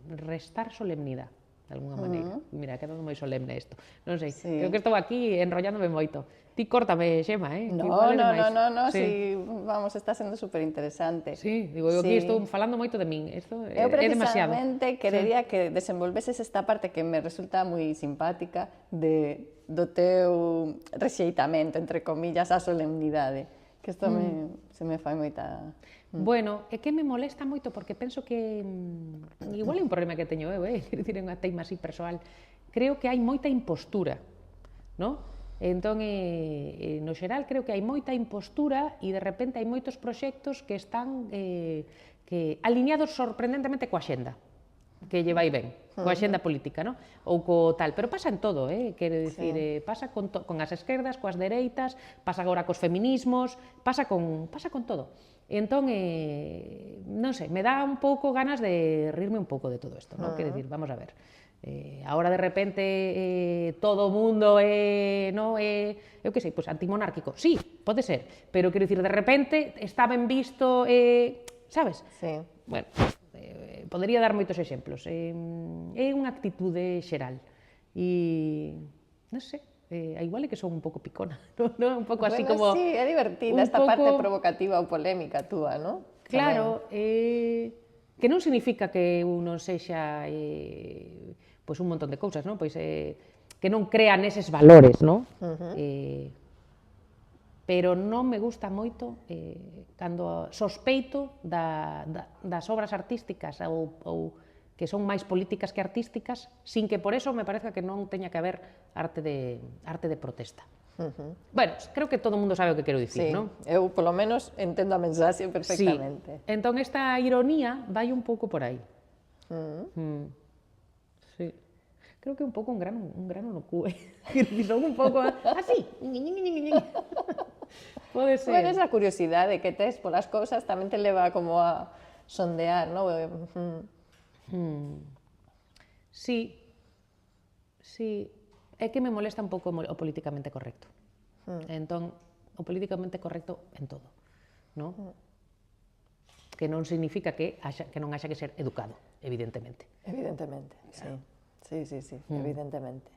[SPEAKER 2] restar solemnidade, de alguna maneira. Mira, queda moi solemne isto. Non sei, creo que estou aquí enrollándome moito. Ti córtame, Xema,
[SPEAKER 1] No, sí, vamos, está sendo super interesante.
[SPEAKER 2] Sí, digo, eu aquí estou falando moito de min, isto é demasiado.
[SPEAKER 1] Eu precisamente querería que desenvolveses esta parte que me resulta moi simpática do teu rexeitamento, entre comillas, a solemnidade, que isto se me fai moita...
[SPEAKER 2] Bueno, é que me molesta moito porque penso que igual é un problema que teño eu, quero dicir, é unha teima así persoal. Creo que hai moita impostura, non? Entón, no xeral, creo que hai moita impostura e de repente hai moitos proxectos que están alineados sorprendentemente coa xenda, que lle vai ben, coa xenda política, non? Ou co tal, pero pasa en todo, quero dicir, pasa con as esquerdas, coas dereitas, pasa agora cos feminismos, pasa con todo. Entón, non sei, me dá un pouco ganas de rirme un pouco de todo isto, non? Quero dicir, vamos a ver, agora de repente todo o mundo eu que sei, pois antimonárquico, sí, pode ser, pero quero dicir, de repente está ben visto, sabes?
[SPEAKER 3] Sí.
[SPEAKER 2] Bueno, podería dar moitos exemplos, é unha actitude xeral e, non sei, igual é que son un pouco picona, non? Un pouco así como...
[SPEAKER 3] Sí, é divertida esta parte provocativa ou polémica túa, non?
[SPEAKER 2] Claro, que non significa que eu non sexa pois un montón de cousas, non? Pois que non crea neses valores, non? Pero non me gusta moito cando sospeito das obras artísticas ou que son máis políticas que artísticas, sin que por eso me parezca que non teña que haber arte de protesta. Bueno, creo que todo o mundo sabe o que quero dicir, non?
[SPEAKER 3] Eu, polo menos, entendo a mensaxe perfectamente.
[SPEAKER 2] Entón, esta ironía vai un pouco por aí. Sí. Creo que é un pouco un grano no cu, son un pouco así. Pode ser.
[SPEAKER 3] Bueno, esa curiosidade que tes polas cousas tamén te leva como a sondear, non?
[SPEAKER 2] Sí, é que me molesta un pouco o políticamente correcto. Entón, o políticamente correcto en todo, non? Que non significa que non haxa que ser educado, evidentemente.
[SPEAKER 3] Evidentemente, sí, evidentemente.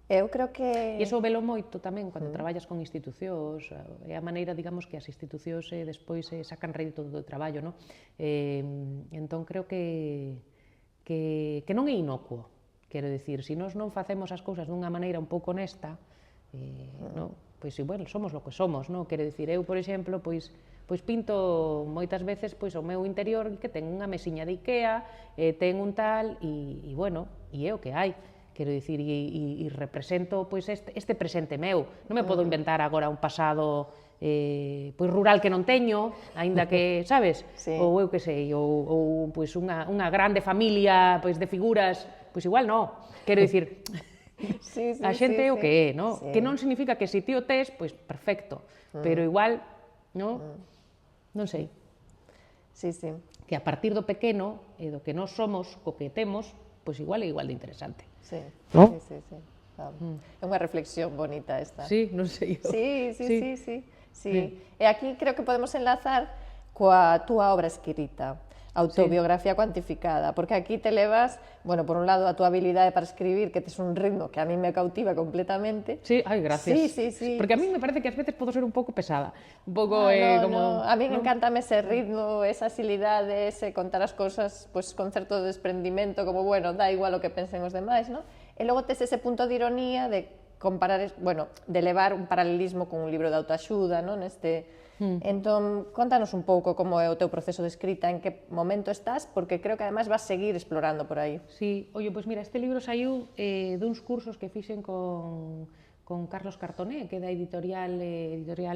[SPEAKER 3] Eu creo que...
[SPEAKER 2] E iso velo moito tamén cando traballas con institucións, é a maneira, digamos, que as institucións despois sacan rédito do traballo, non? Entón, creo que non é inocuo, quero dicir, se nós non facemos as cousas dunha maneira un pouco honesta, non? Pois, bueno, somos lo que somos, non? Quero dicir, eu, por exemplo, pois pinto moitas veces pois o meu interior que ten unha mesiña de Ikea, ten un tal, e bueno, e é o que hai. Quero dicir, e represento pois este presente meu. Non me podo inventar agora un pasado pois rural que non teño, aínda que, sabes? Ou eu que sei, ou pois unha grande familia pois de figuras, pois igual non. Quero dicir, a xente é o que é, non? Que non significa que se ti o tes, pois perfecto, pero igual, non? Non sei.
[SPEAKER 3] Sí.
[SPEAKER 2] Que a partir do pequeno e do que nós somos, co que temos, pois igual é igual de interesante.
[SPEAKER 3] Sí. É unha reflexión bonita esta.
[SPEAKER 2] Sí, non sei eu.
[SPEAKER 3] Sí. E aquí creo que podemos enlazar coa túa obra escrita, autobiografía cuantificada, porque aquí te levas, bueno, por un lado, a túa habilidade para escribir, que tes un ritmo que a mí me cautiva completamente.
[SPEAKER 2] Sí, ai, gracias.
[SPEAKER 3] Sí.
[SPEAKER 2] Porque a mí me parece que ás veces podo ser un pouco pesada, un pouco como...
[SPEAKER 3] A mí encántame ese ritmo, esa asilidade, ese contar as cousas pues, con certo desprendimento, como, bueno, dá igual o que pensen os demais, non? E logo tes ese punto de ironía de comparar, bueno, de levar un paralelismo con un libro de autoaxuda, non? Entón, contanos un pouco como é o teu proceso de escrita, en que momento estás, porque creo que ademais vas seguir explorando por aí.
[SPEAKER 2] Sí, oye, pois mira, este libro saiu duns cursos que fixen con Carlos Cartoné, que é da editorial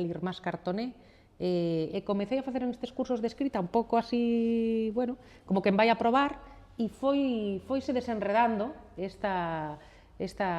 [SPEAKER 2] Irmás Cartoné, E comecei a facer estes cursos de escrita un pouco así, bueno, como que vai a probar, e foise desenredando esta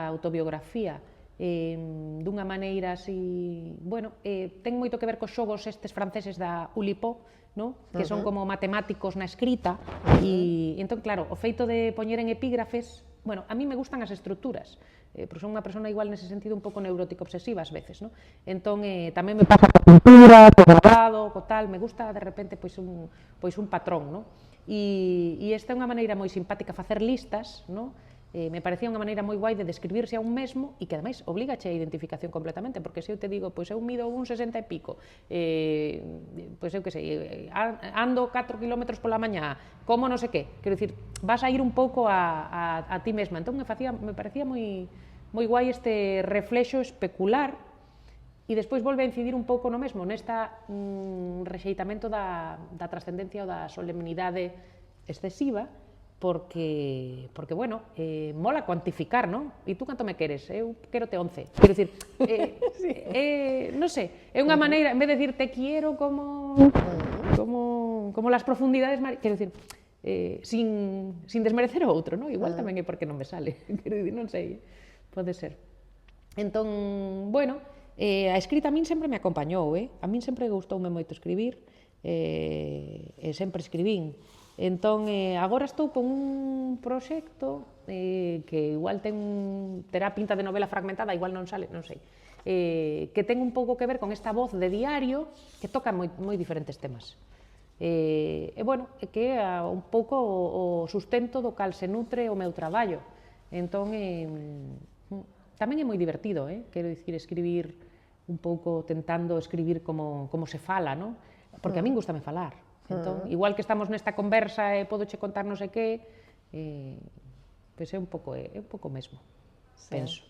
[SPEAKER 2] autobiografía dunha maneira así, bueno, ten moito que ver cos xogos estes franceses da Oulipo, no? Que son como matemáticos na escrita, e entón, claro, o feito de poñer en epígrafes, bueno, a mí me gustan as estruturas, porque son unha persona igual nese sentido un pouco neurótico obsesiva ás veces, no? Entón, tamén me pasa coa pintura, co grabado, co tal, me gusta de repente pois un patrón, no? E esta é unha maneira moi simpática facer listas, no? Me parecía unha maneira moi guai de describirse a un mesmo e que ademais obligache a identificación completamente, porque se eu te digo, pois eu mido un 60 e pico, pois eu que sei, ando 4 km pola mañá, como non sei que, quero dicir, vas a ir un pouco a ti mesma, entón me parecía moi guai este reflexo especular e despois volve a incidir un pouco no mesmo, nesta rexeitamento da trascendencia ou da solemnidade excesiva, porque bueno, mola cuantificar, non? E tú canto me queres? Eu quero te 11. Quero dicir, non sei, é unha maneira, en vez de decir te quiero como las profundidades, quero dicir, sin desmerecer o outro, non? Igual tamén é porque non me sale, quero dicir, non sei, pode ser. Entón, bueno, a escrita a min sempre me acompañou, a min sempre gustoume moito escribir, e sempre escribín. Entón, agora estou con un proxecto que igual terá pinta de novela fragmentada, igual non sale, non sei, que ten un pouco que ver con esta voz de diario que toca moi diferentes temas. E, bueno, que é un pouco o sustento do cal se nutre o meu traballo. Entón, tamén é moi divertido, quero dicir, escribir un pouco tentando escribir como se fala, non? Porque a min gustame falar. Entón, igual que estamos nesta conversa e podoche contar non sei que, pois é un pouco mesmo, penso.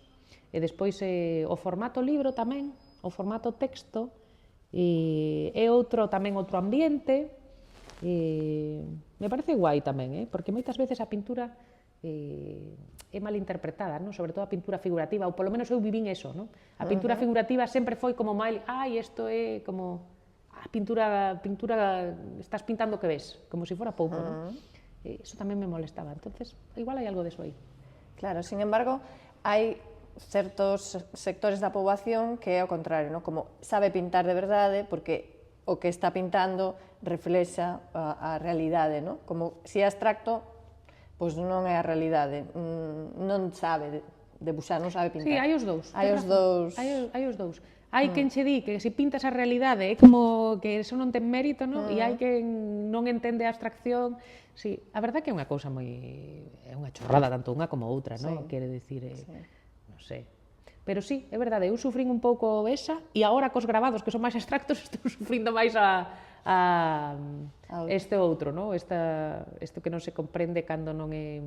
[SPEAKER 2] E despois o formato libro tamén, o formato texto, é tamén outro ambiente, me parece guai tamén, porque moitas veces a pintura é mal interpretada, non? Sobre todo a pintura figurativa, ou polo menos eu vivín eso, non? A pintura figurativa sempre foi como mal, isto é como a pintura, estás pintando o que ves, como se fora pouco, non? Eso tamén me molestaba, entonces igual hai algo de eso aí.
[SPEAKER 3] Claro, sin embargo, hai certos sectores da poboación que é ao contrario, non? Como sabe pintar de verdade, porque o que está pintando reflexa a realidade, non? Como se é abstracto, pois non é a realidade, non sabe debuxar, non sabe pintar.
[SPEAKER 2] Sí, hai os dous.
[SPEAKER 3] Hai os dous.
[SPEAKER 2] Hai os dous. Hai quen che di que se pintas a realidade é como que eso non ten mérito, non? E hai quen non entende a abstracción. Sí, a verdade que é unha cousa moi... é unha chorrada tanto unha como outra, non? Quere dicir, non sei. Pero sí, é verdade, eu sufrín un pouco esa e agora cos grabados que son máis abstractos estou sufrindo máis este outro, non? Isto que non se comprende cando non é...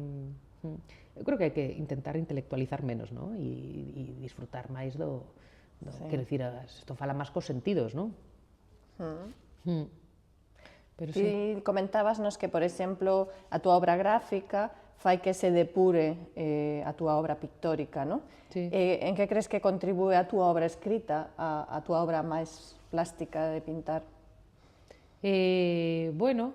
[SPEAKER 2] Eu creo que hai que intentar intelectualizar menos, non? E disfrutar máis do... Quero dicir, isto fala máis cos sentidos, non?
[SPEAKER 3] Pero sí. Comentábasnos que, por exemplo, a túa obra gráfica fai que se depure a túa obra pictórica, non?
[SPEAKER 2] Sí.
[SPEAKER 3] En que crees que contribúe a túa obra escrita, a túa obra máis plástica de pintar?
[SPEAKER 2] Bueno,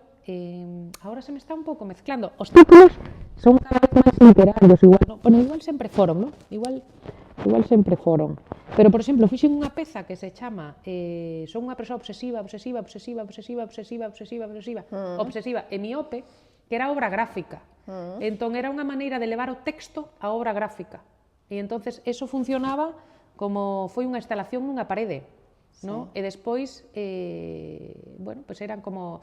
[SPEAKER 2] agora se me está un pouco mezclando. Os títulos son cada vez máis literarios, igual, non? Bueno, igual sempre foron, non? Igual sempre foron. Pero, por exemplo, fixen unha peza que se chama son unha persoa obsesiva e miope, que era obra gráfica. Entón, era unha maneira de levar o texto á obra gráfica. E entonces, eso funcionaba como foi unha instalación nunha parede. No? E despois, bueno, pues eran como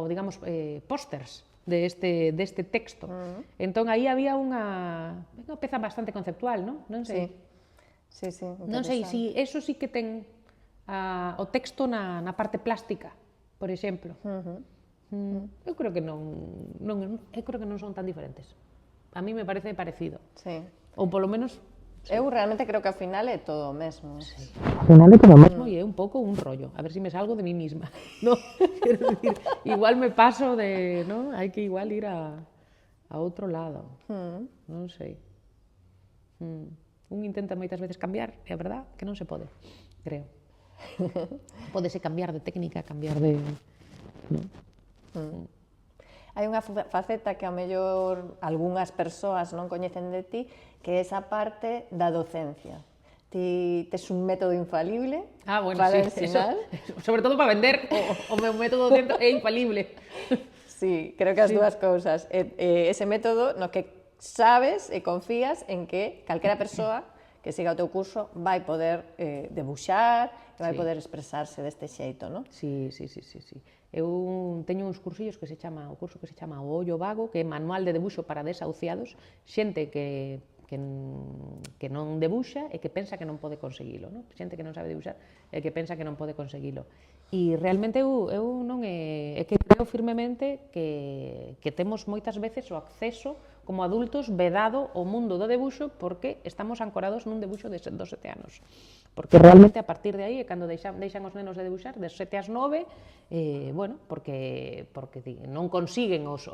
[SPEAKER 2] digamos, pósters deste texto. Entón, aí había unha peza bastante conceptual, non? Non sei.
[SPEAKER 3] Sí,
[SPEAKER 2] non sei, si eso sí que ten o texto na parte plástica, por exemplo. Eu creo que non son tan diferentes. A mí me parece parecido.
[SPEAKER 3] Sí.
[SPEAKER 2] Ou polo menos...
[SPEAKER 3] Eu realmente creo que ao final é todo o mesmo.
[SPEAKER 2] Sí. Ao final é todo o mesmo e é un pouco un rollo. A ver si me salgo de mí misma. No? Quero dicir, igual me paso de... ¿no? Hai que igual ir a outro lado. Non sei. Un intenta moitas veces cambiar e a verdad que non se pode, creo. Pódese cambiar de técnica, cambiar de... ¿no?
[SPEAKER 3] Hai unha faceta que ao mellor algunhas persoas non coñecen de ti, que é esa parte da docencia. Ti tes un método infalible para ensinar.
[SPEAKER 2] Eso, sobre todo para vender, o meu método dentro é infalible.
[SPEAKER 3] Sí, creo que as dúas cousas. Ese método no que sabes e confías en que calquera persoa que siga o teu curso vai poder debuxar, que vai poder expresarse deste xeito, non?
[SPEAKER 2] Sí. Eu teño uns cursillos que se chama, o curso que se chama O Ollo Vago, que é manual de debuxo para desahuciados, xente que non debuxa e que pensa que non pode conseguilo, non? Xente que non sabe debuxar e que pensa que non pode conseguilo. E realmente eu non é que creo firmemente que temos moitas veces o acceso como adultos vedado ao mundo do debuxo porque estamos ancorados nun debuxo dos 7 anos. Porque realmente a partir de aí é cando deixan os nenos de debuxar, de 7 ás 9, bueno, porque non consiguen os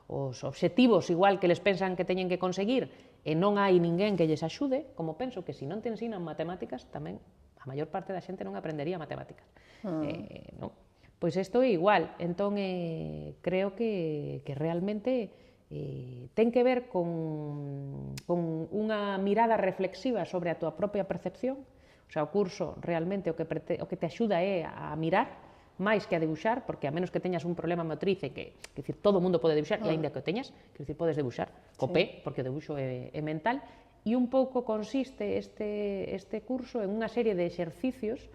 [SPEAKER 2] obxectivos igual que les pensan que teñen que conseguir e non hai ninguén que lles axude, como penso que se non te ensinan matemáticas, tamén a maior parte da xente non aprendería matemáticas. Non? Pois isto é igual, entón creo que realmente ten que ver con unha mirada reflexiva sobre a túa propia percepción. O sea, o curso realmente o que te axuda é a mirar máis que a debuxar, porque a menos que teñas un problema motriz e que decir, todo o mundo pode debuxar, e aínda que o teñas, que decir, podes debuxar co pé, porque o debuxo é mental, e un pouco consiste este curso en unha serie de exercicios,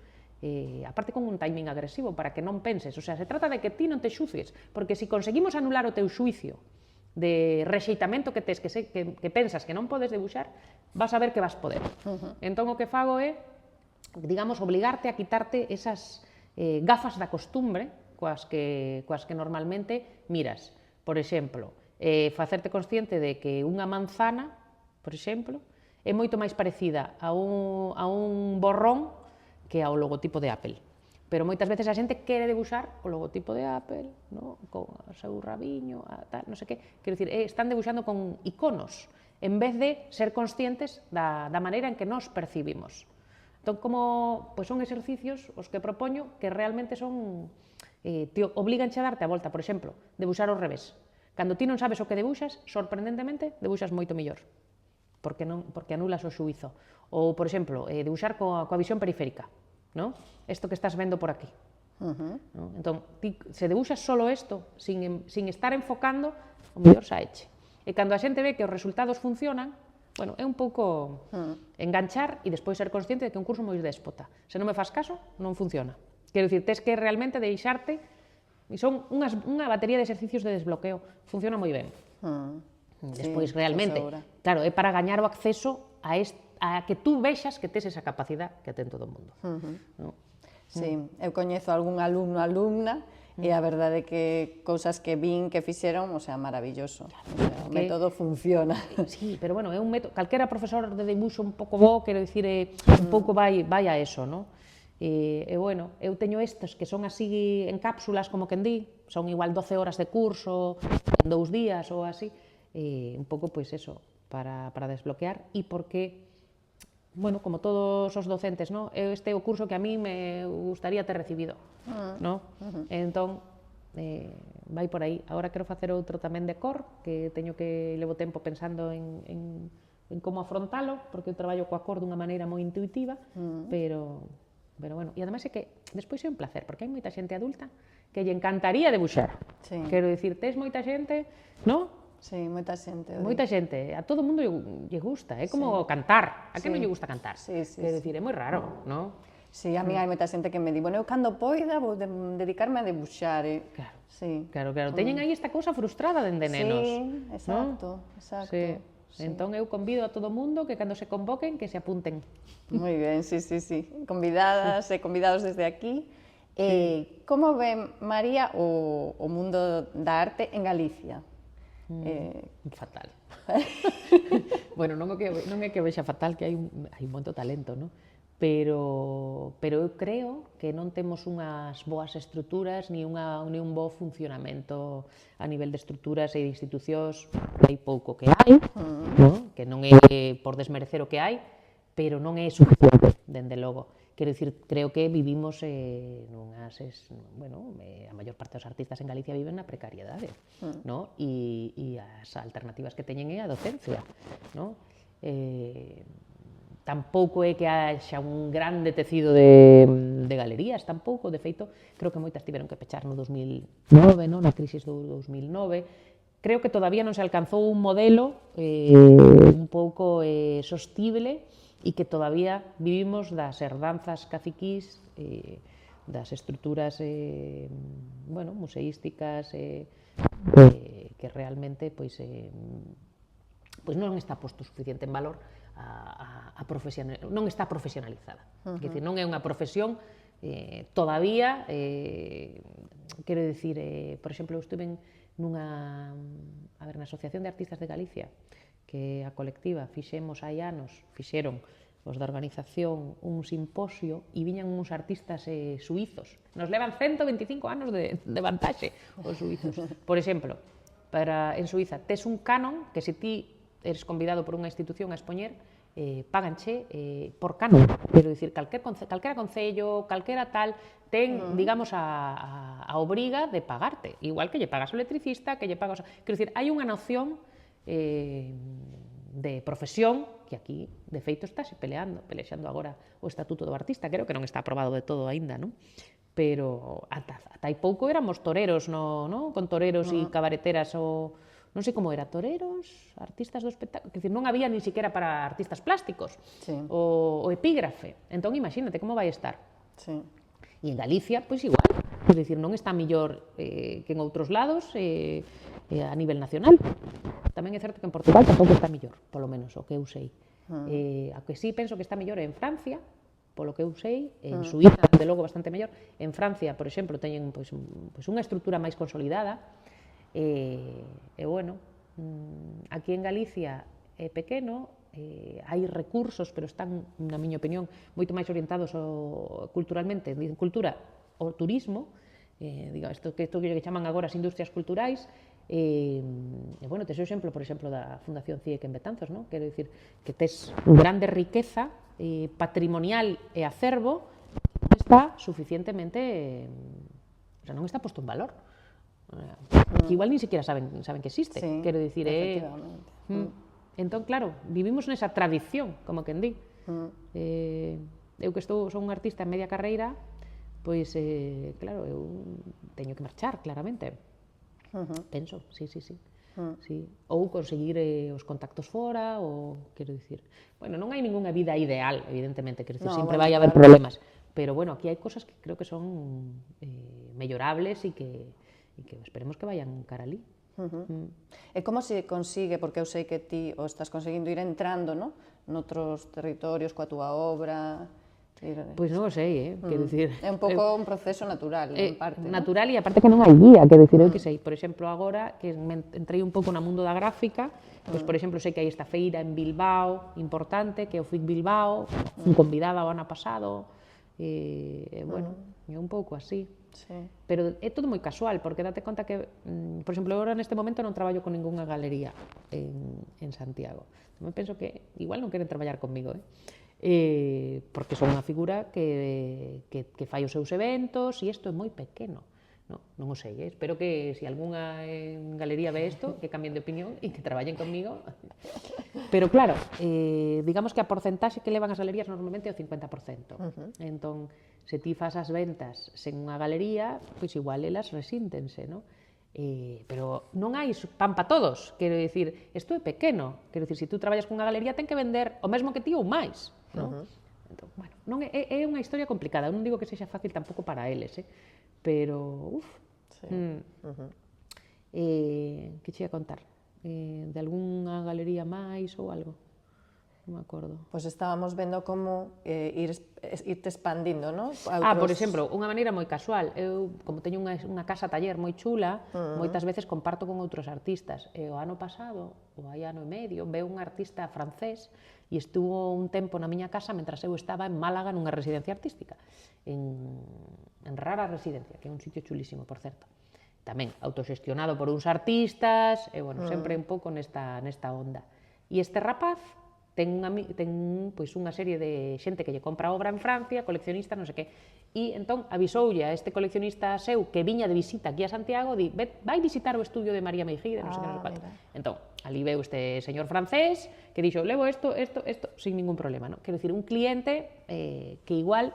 [SPEAKER 2] aparte con un timing agresivo, para que non penses, o sea, se trata de que ti non te xucies, porque se conseguimos anular o teu xuicio de rexeitamento que tes, que pensas que non podes debuxar, vas a ver que vas poder. Entón o que fago é, digamos, obligarte a quitarte esas gafas da costumbre coas que normalmente miras. Por exemplo, facerte consciente de que unha manzana, por exemplo, é moito máis parecida a un borrón que ao logotipo de Apple. Pero moitas veces a xente quere debuxar o logotipo de Apple, ¿no? Con o seu rabiño, tal, non sei que. Quero dicir, están debuxando con iconos, en vez de ser conscientes da maneira en que nos percibimos. Entón, son exercicios os que propoño que realmente son te obligan a darte a volta, por exemplo, debuxar ao revés. Cando ti non sabes o que debuxas, sorprendentemente, debuxas moito mellor, porque anulas o xuízo. Ou, por exemplo, debuxar coa visión periférica, ¿no? Isto que estás vendo por aquí. ¿No? Entón, ti, se debuxas solo isto, sin estar enfocando, o mellor saeche. E cando a xente ve que os resultados funcionan, bueno, é un pouco enganchar e despois ser consciente de que é un curso moi déspota. Se non me faz caso, non funciona. Quero dicir, tes que realmente deixarte, e son unha batería de exercicios de desbloqueo. Funciona moi ben. Despois, realmente, claro, é para gañar o acceso a que tú vexas que tes esa capacidade que ten todo o mundo.
[SPEAKER 3] Sí, eu coñezo algún alumna, e a verdade é que cousas que vin que fixeron, o sea, maravilloso. O método funciona.
[SPEAKER 2] Sí, pero bueno, é un método, calquera profesor de debuxo un pouco bo, quero dicir, un pouco vai a eso, non? E bueno, eu teño estes que son así en cápsulas, como quen di, son igual 12 horas de curso, en 2 días ou así, un pouco, pois eso, para desbloquear, e porque, bueno, como todos os docentes, ¿no? Este é o curso que a mí me gustaría ter recibido, ¿no? Entón, vai por aí. Agora quero facer outro tamén de cor, que levo tempo pensando en como afrontalo, porque eu traballo coa cor dunha maneira moi intuitiva, pero bueno, e ademais é que despois é un placer, porque hai moita xente adulta que lle encantaría debuxar. Quero dicir, tes moita xente, ¿no?
[SPEAKER 3] Sí, moita xente.
[SPEAKER 2] Moita xente, a todo mundo lle gusta, é como cantar, a que non lle gusta cantar? Quero dicir, é moi raro, non?
[SPEAKER 3] Sí, a mí hai moita xente que me di, bueno, eu cando poida vou dedicarme a debuxar,
[SPEAKER 2] Claro, teñen aí esta cousa frustrada dende nenos.
[SPEAKER 3] Sí, exacto.
[SPEAKER 2] Entón eu convido a todo o mundo que cando se convoquen, que se apunten.
[SPEAKER 3] Moi ben, sí. Convidadas e convidados desde aquí. Como ven, María, o mundo da arte en Galicia?
[SPEAKER 2] Fatal. Bueno, non é que vexa fatal, que hai moito talento, non? Pero eu creo que non temos unhas boas estruturas ni un bo funcionamento a nivel de estruturas e de institucións. Hai pouco que hai, que non é por desmerecer o que hai, pero non é suficiente, dende logo. Quero dicir, creo que vivimos bueno, a maior parte dos artistas en Galicia viven na precariedade, no? E as alternativas que teñen é a docencia, no? Tampouco é que haxa un grande tecido de galerías, tampouco, de feito, creo que moitas tiveron que pechar no 2009, no? Na crisis do 2009. Creo que todavía non se alcanzou un modelo un pouco sostible e que todavía vivimos das herdanzas caciquís, das estruturas bueno, museísticas que realmente pois non está posto suficiente en valor non está profesionalizada. Quer dizer, non é unha profesión todavía, quero dicir, por exemplo, eu estuve na Asociación de Artistas de Galicia, que a colectiva fixeron os da organización un simposio e viñan uns artistas suizos. Nos levan 125 anos de vantaxe os suizos. Por exemplo, en Suiza tes un canon que se ti eres convidado por unha institución a expoñer, páganche por canon. Quero dicir, calquera concello, calquera tal, ten, digamos, a obriga de pagarte. Igual que lle pagas ao electricista, que lle pagas... Quero dicir, hai unha noción de profesión que aquí, de feito, estáse pelexando agora o Estatuto do Artista. Creo que non está aprobado de todo aínda, non? Pero ata hai pouco éramos toreros, con toreros e cabareteras non sei como era, toreros, artistas do espectáculo, quer dizer, non había ni siquiera para artistas plásticos, o epígrafe. Entón, imagínate como vai estar. E en Galicia, pois igual, quer dizer, non está mellor que en outros lados a nivel nacional. Tamén é certo que en Portugal tampouco está mellor, polo menos, o que eu sei. A que sí penso que está mellor é en Francia, polo que eu sei, en Suíza, de logo, bastante mellor. En Francia, por exemplo, teñen unha estrutura máis consolidada, bueno, aquí en Galicia é pequeno, hai recursos, pero están, na miña opinión, moito máis orientados culturalmente, en cultura, ao turismo, isto que chaman agora as industrias culturais, bueno, tes o exemplo, por exemplo, da Fundación CIEC en Betanzos, non? Quero dicir que tes grande riqueza patrimonial e acervo que non está suficientemente, o sea, non está posto en valor. Que igual ni siquiera saben que existe, quero dicir, entón, claro, vivimos nesa tradición, como quen di. Eu que son un artista en media carreira, pois, claro, eu teño que marchar, claramente. Penso, sí. Ou conseguir os contactos fora, ou, quero dicir, bueno, non hai ningunha vida ideal, evidentemente, quero dicir, sempre vai haber problemas, pero, bueno, aquí hai cosas que creo que son mellorables e que esperemos que vayan cara ali.
[SPEAKER 3] E como se consigue, porque eu sei que ti o estás conseguindo ir entrando, noutros territorios coa túa obra?
[SPEAKER 2] Pois non o sei, quero dicir...
[SPEAKER 3] É un pouco un proceso natural, en parte.
[SPEAKER 2] Natural, e aparte que non hai guía, quero dicir, eu que sei, por exemplo, agora, que entrei un pouco no mundo da gráfica, pois, por exemplo, sei que hai esta feira en Bilbao, importante, que é o FIC Bilbao, fui convidada o ano pasado, bueno, é un pouco así. Pero é todo moi casual, porque date conta que, por exemplo, agora neste momento non traballo con ningunha galería en Santiago. Tamén penso que igual non queren traballar comigo, porque son unha figura que fai os seus eventos, e isto é moi pequeno. Non o sei, espero que se algunha galería ve isto, que cambien de opinión e que traballen comigo. Pero claro, digamos que a porcentaxe que levan as galerías normalmente é o 50%. Entón, se ti fas as ventas sen unha galería, pois igual elas resíntense, non? Pero non hai pan para todos, quero dicir, isto é pequeno, quero dicir, se tú traballas cunha galería ten que vender o mesmo que ti ou máis, non? Entón, bueno, é unha historia complicada, eu non digo que sexa fácil tampouco para eles, pero, que che ia contar? De algunha galería máis ou algo? Non me acordo.
[SPEAKER 3] Pois estábamos vendo como irte expandindo, non?
[SPEAKER 2] Por exemplo, unha maneira moi casual. Eu, como teño unha casa taller moi chula, moitas veces comparto con outros artistas. E o ano pasado, ou hai ano e medio, veu un artista francés e estuvo un tempo na miña casa mentras eu estaba en Málaga nunha residencia artística. En Rara Residencia, que é un sitio chulísimo, por certo. Tamén autoxestionado por uns artistas, e, bueno, sempre un pouco nesta onda. E este rapaz ten unha serie de xente que lle compra obra en Francia, coleccionistas, non sei que, e entón avisoulle a este coleccionista seu que viña de visita aquí a Santiago, di, vai visitar o estudio de María Meijide, non sei que, non sei cuánto. Entón, ali veu este señor francés que dixo, levo isto, sin ningún problema, non? Quero dicir, un cliente que igual,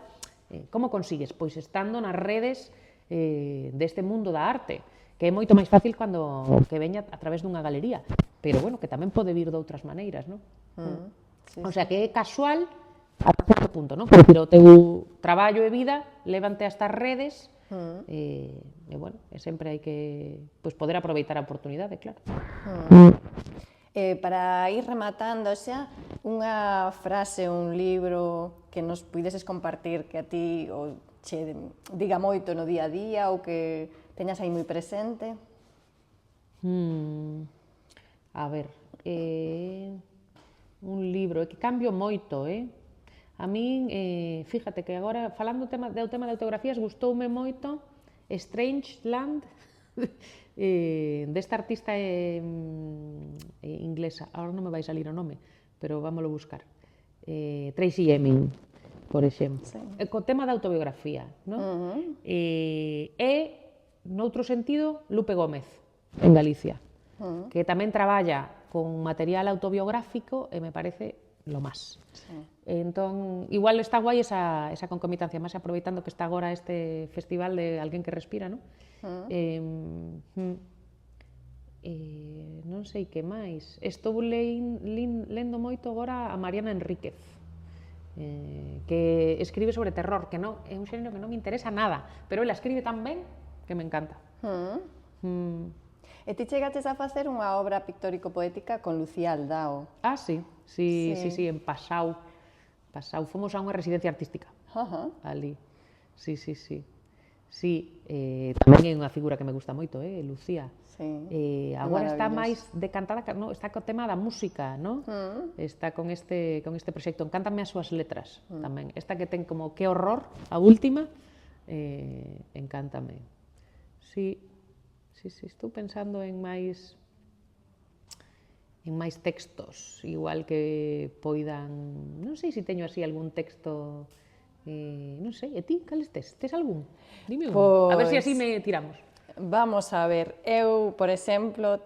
[SPEAKER 2] como consigues? Pois estando nas redes deste mundo da arte, que é moito máis fácil cando que veña a través dunha galería, pero bueno, que tamén pode vir de outras maneiras, non? O sea, que é casual ata certo punto, non? Quero dicir, o teu traballo e vida levante a estas redes e bueno, sempre hai que poder aproveitar a oportunidade, claro.
[SPEAKER 3] Para ir rematando xa, unha frase, un libro que nos puideses compartir que a ti che diga moito no día a día ou que teñas aí moi presente?
[SPEAKER 2] A ver, un libro, que cambio moito, A min, fíjate que agora, falando do tema de autografías, gustoume moito Strange Land, desta artista inglesa, agora non me vai salir o nome, pero vámoslo buscar. Tracy Emin, por exemplo. Co tema da autobiografía, non? E, noutro sentido, Lupe Gómez, en Galicia, que tamén traballa con material autobiográfico e me parece lo más. Entón, igual está guai esa concomitancia, máis aproveitando que está agora este festival de Alguén que respira, non? Non sei que máis. Estou lendo moito agora a Mariana Enríquez, que escribe sobre terror, que non é un xénero que non me interesa nada, pero ela escribe tan ben que me encanta.
[SPEAKER 3] E ti chegaches a facer unha obra pictórico-poética con Lucía Aldao.
[SPEAKER 2] Ah, sí, en Pasau. Fomos a unha residencia artística, ali. Sí. Tamén é unha figura que me gusta moito, Lucía. Agora está máis decantada, está co tema da música, non? Está con este proxecto. Encántame as súas letras tamén. Esta que ten como que horror, a última, encántame. Sí, estou pensando en máis textos, igual que poidan, non sei se teño así algún texto, non sei, e ti, cales tes? Tes algún? Dime un, a ver se así me tiramos.
[SPEAKER 3] Vamos a ver, eu, por exemplo,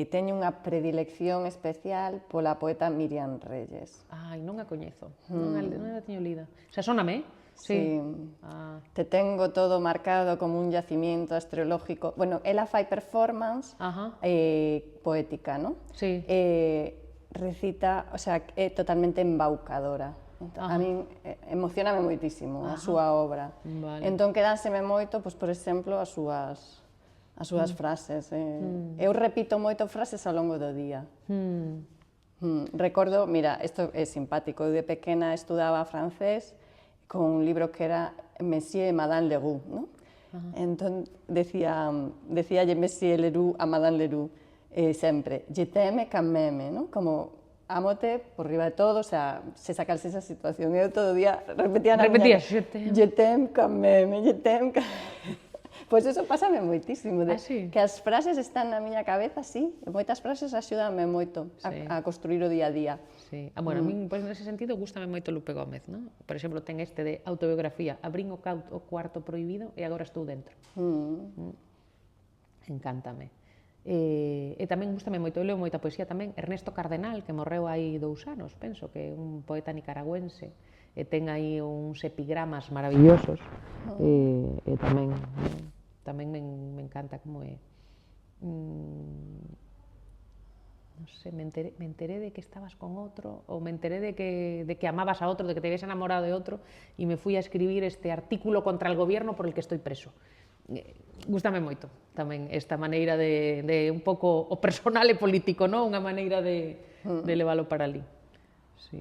[SPEAKER 3] teño unha predilección especial pola poeta Miriam Reyes.
[SPEAKER 2] Ai, non a coñezo, non a teño lida. O sea, sóname,
[SPEAKER 3] Sí. Te tengo todo marcado como un yacimiento astrológico. Bueno, ela fai performance poética, ¿no?
[SPEAKER 2] Sí.
[SPEAKER 3] Recita, o sea, é totalmente embaucadora. A min emocioname moitísimo a súa obra. Entón, quedánseme moito, por exemplo, as súas frases. Eu repito moito frases ao longo do día. Recordo, mira, isto é simpático, eu de pequena estudaba francés con un libro que era Monsieur et Madame Leroux, ¿no? Entón, decíalle Monsieur Leroux a Madame Leroux sempre, je t'aime quand même, ¿no? Como, ámote por riba de todo, o sea, se sacase esa situación. Eu todo o día repetía na miña... Je t'aime quand même, je t'aime quand même. Pois eso pásame moitísimo, que as frases están na miña cabeza, sí, e moitas frases axúdanme moito a construir o día a día.
[SPEAKER 2] Sí. Bueno, a min, nese sentido, gustame moito Lupe Gómez, non? Por exemplo, ten este de autobiografía, abrín o cuarto prohibido e agora estou dentro. Encántame. E tamén gustame moito, eu leo moita poesía tamén, Ernesto Cardenal, que morreu hai 2 anos, penso, que é un poeta nicaragüense, e ten aí uns epigramas maravillosos, e tamén me encanta como é. Non sei, me enteré de que estabas con outro, ou me enteré de que amabas a outro, de que te habías enamorado de outro, e me fui a escribir este artículo contra el gobierno por el que estoy preso. Gústame moito tamén esta maneira de un pouco o personal e político, non? Unha maneira de leválo para ali. Sí.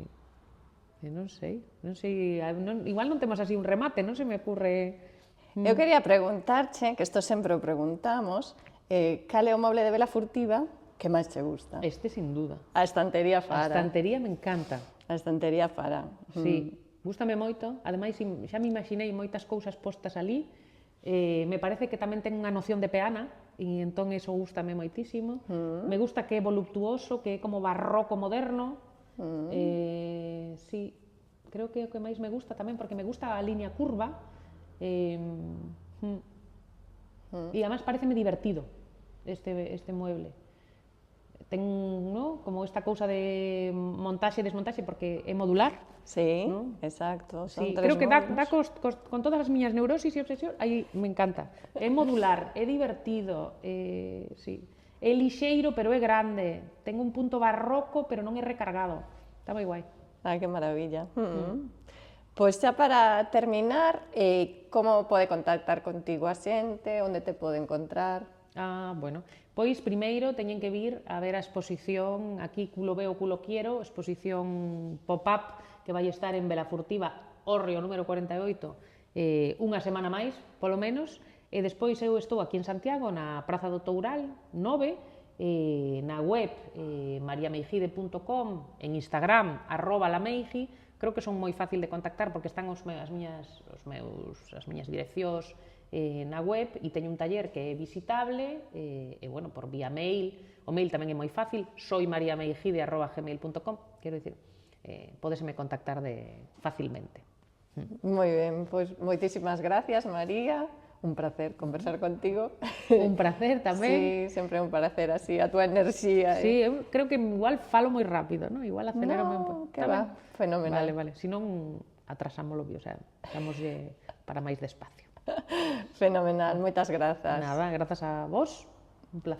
[SPEAKER 2] Non sei, igual non temos así un remate, non se me ocurre...
[SPEAKER 3] Eu quería preguntarche, que isto sempre o preguntamos, cal é o moble de vela furtiva que máis te gusta?
[SPEAKER 2] Este, sin duda.
[SPEAKER 3] A estantería Fara.
[SPEAKER 2] A estantería me encanta.
[SPEAKER 3] A estantería Fara.
[SPEAKER 2] Sí, gústame moito. Ademais, xa me imaginei moitas cousas postas ali. Me parece que tamén ten unha noción de peana, e entón eso gústame moitísimo. Me gusta que é voluptuoso, que é como barroco moderno. Sí, creo que é o que máis me gusta tamén, porque me gusta a liña curva, e además pareceme divertido este mueble. Ten, ¿no?, como esta cousa de montaxe e desmontaxe, porque é modular.
[SPEAKER 1] Sí,
[SPEAKER 2] ¿no?
[SPEAKER 1] exacto.
[SPEAKER 2] Sí,
[SPEAKER 1] Son tres
[SPEAKER 2] creo que dá
[SPEAKER 1] módulos.
[SPEAKER 2] con todas as miñas neurosis e obsesión, aí me encanta. É modular, é divertido, sí. É lixeiro, pero é grande. Ten un punto barroco, pero non é recargado. Está moi guai.
[SPEAKER 1] Ah, que maravilla. Pois xa para terminar, como pode contactar contigo a xente, onde te pode encontrar?
[SPEAKER 2] Bueno, pois primeiro teñen que vir a ver a exposición aquí Culo veo, culo quiero, exposición pop-up que vai estar en Belafurtiva, Hórreo número 48, unha semana máis, polo menos, e despois eu estou aquí en Santiago, na Praza do Toural 9, na web mariameijide.com, en Instagram @lameiji. Creo que son moi fácil de contactar porque están as miñas direccións na web, e teño un taller que é visitable, e bueno, por vía mail, o mail tamén é moi fácil, soimariameijide@gmail.com, quero dicir, pódeseme contactar facilmente.
[SPEAKER 1] Moi ben, pois moitísimas gracias, María. Un placer conversar contigo.
[SPEAKER 2] Un placer tamén.
[SPEAKER 1] Sí, sempre é un placer así, a túa enerxía.
[SPEAKER 2] Sí, eu creo que igual falo moi rápido, ¿no? Igual acelero un pouco.
[SPEAKER 1] Que va, fenomenal.
[SPEAKER 2] Vale, se non atrasámoslo, o sea, estamos para máis despacio.
[SPEAKER 1] Fenomenal, moitas grazas.
[SPEAKER 2] Nada, grazas a vos. Un placer.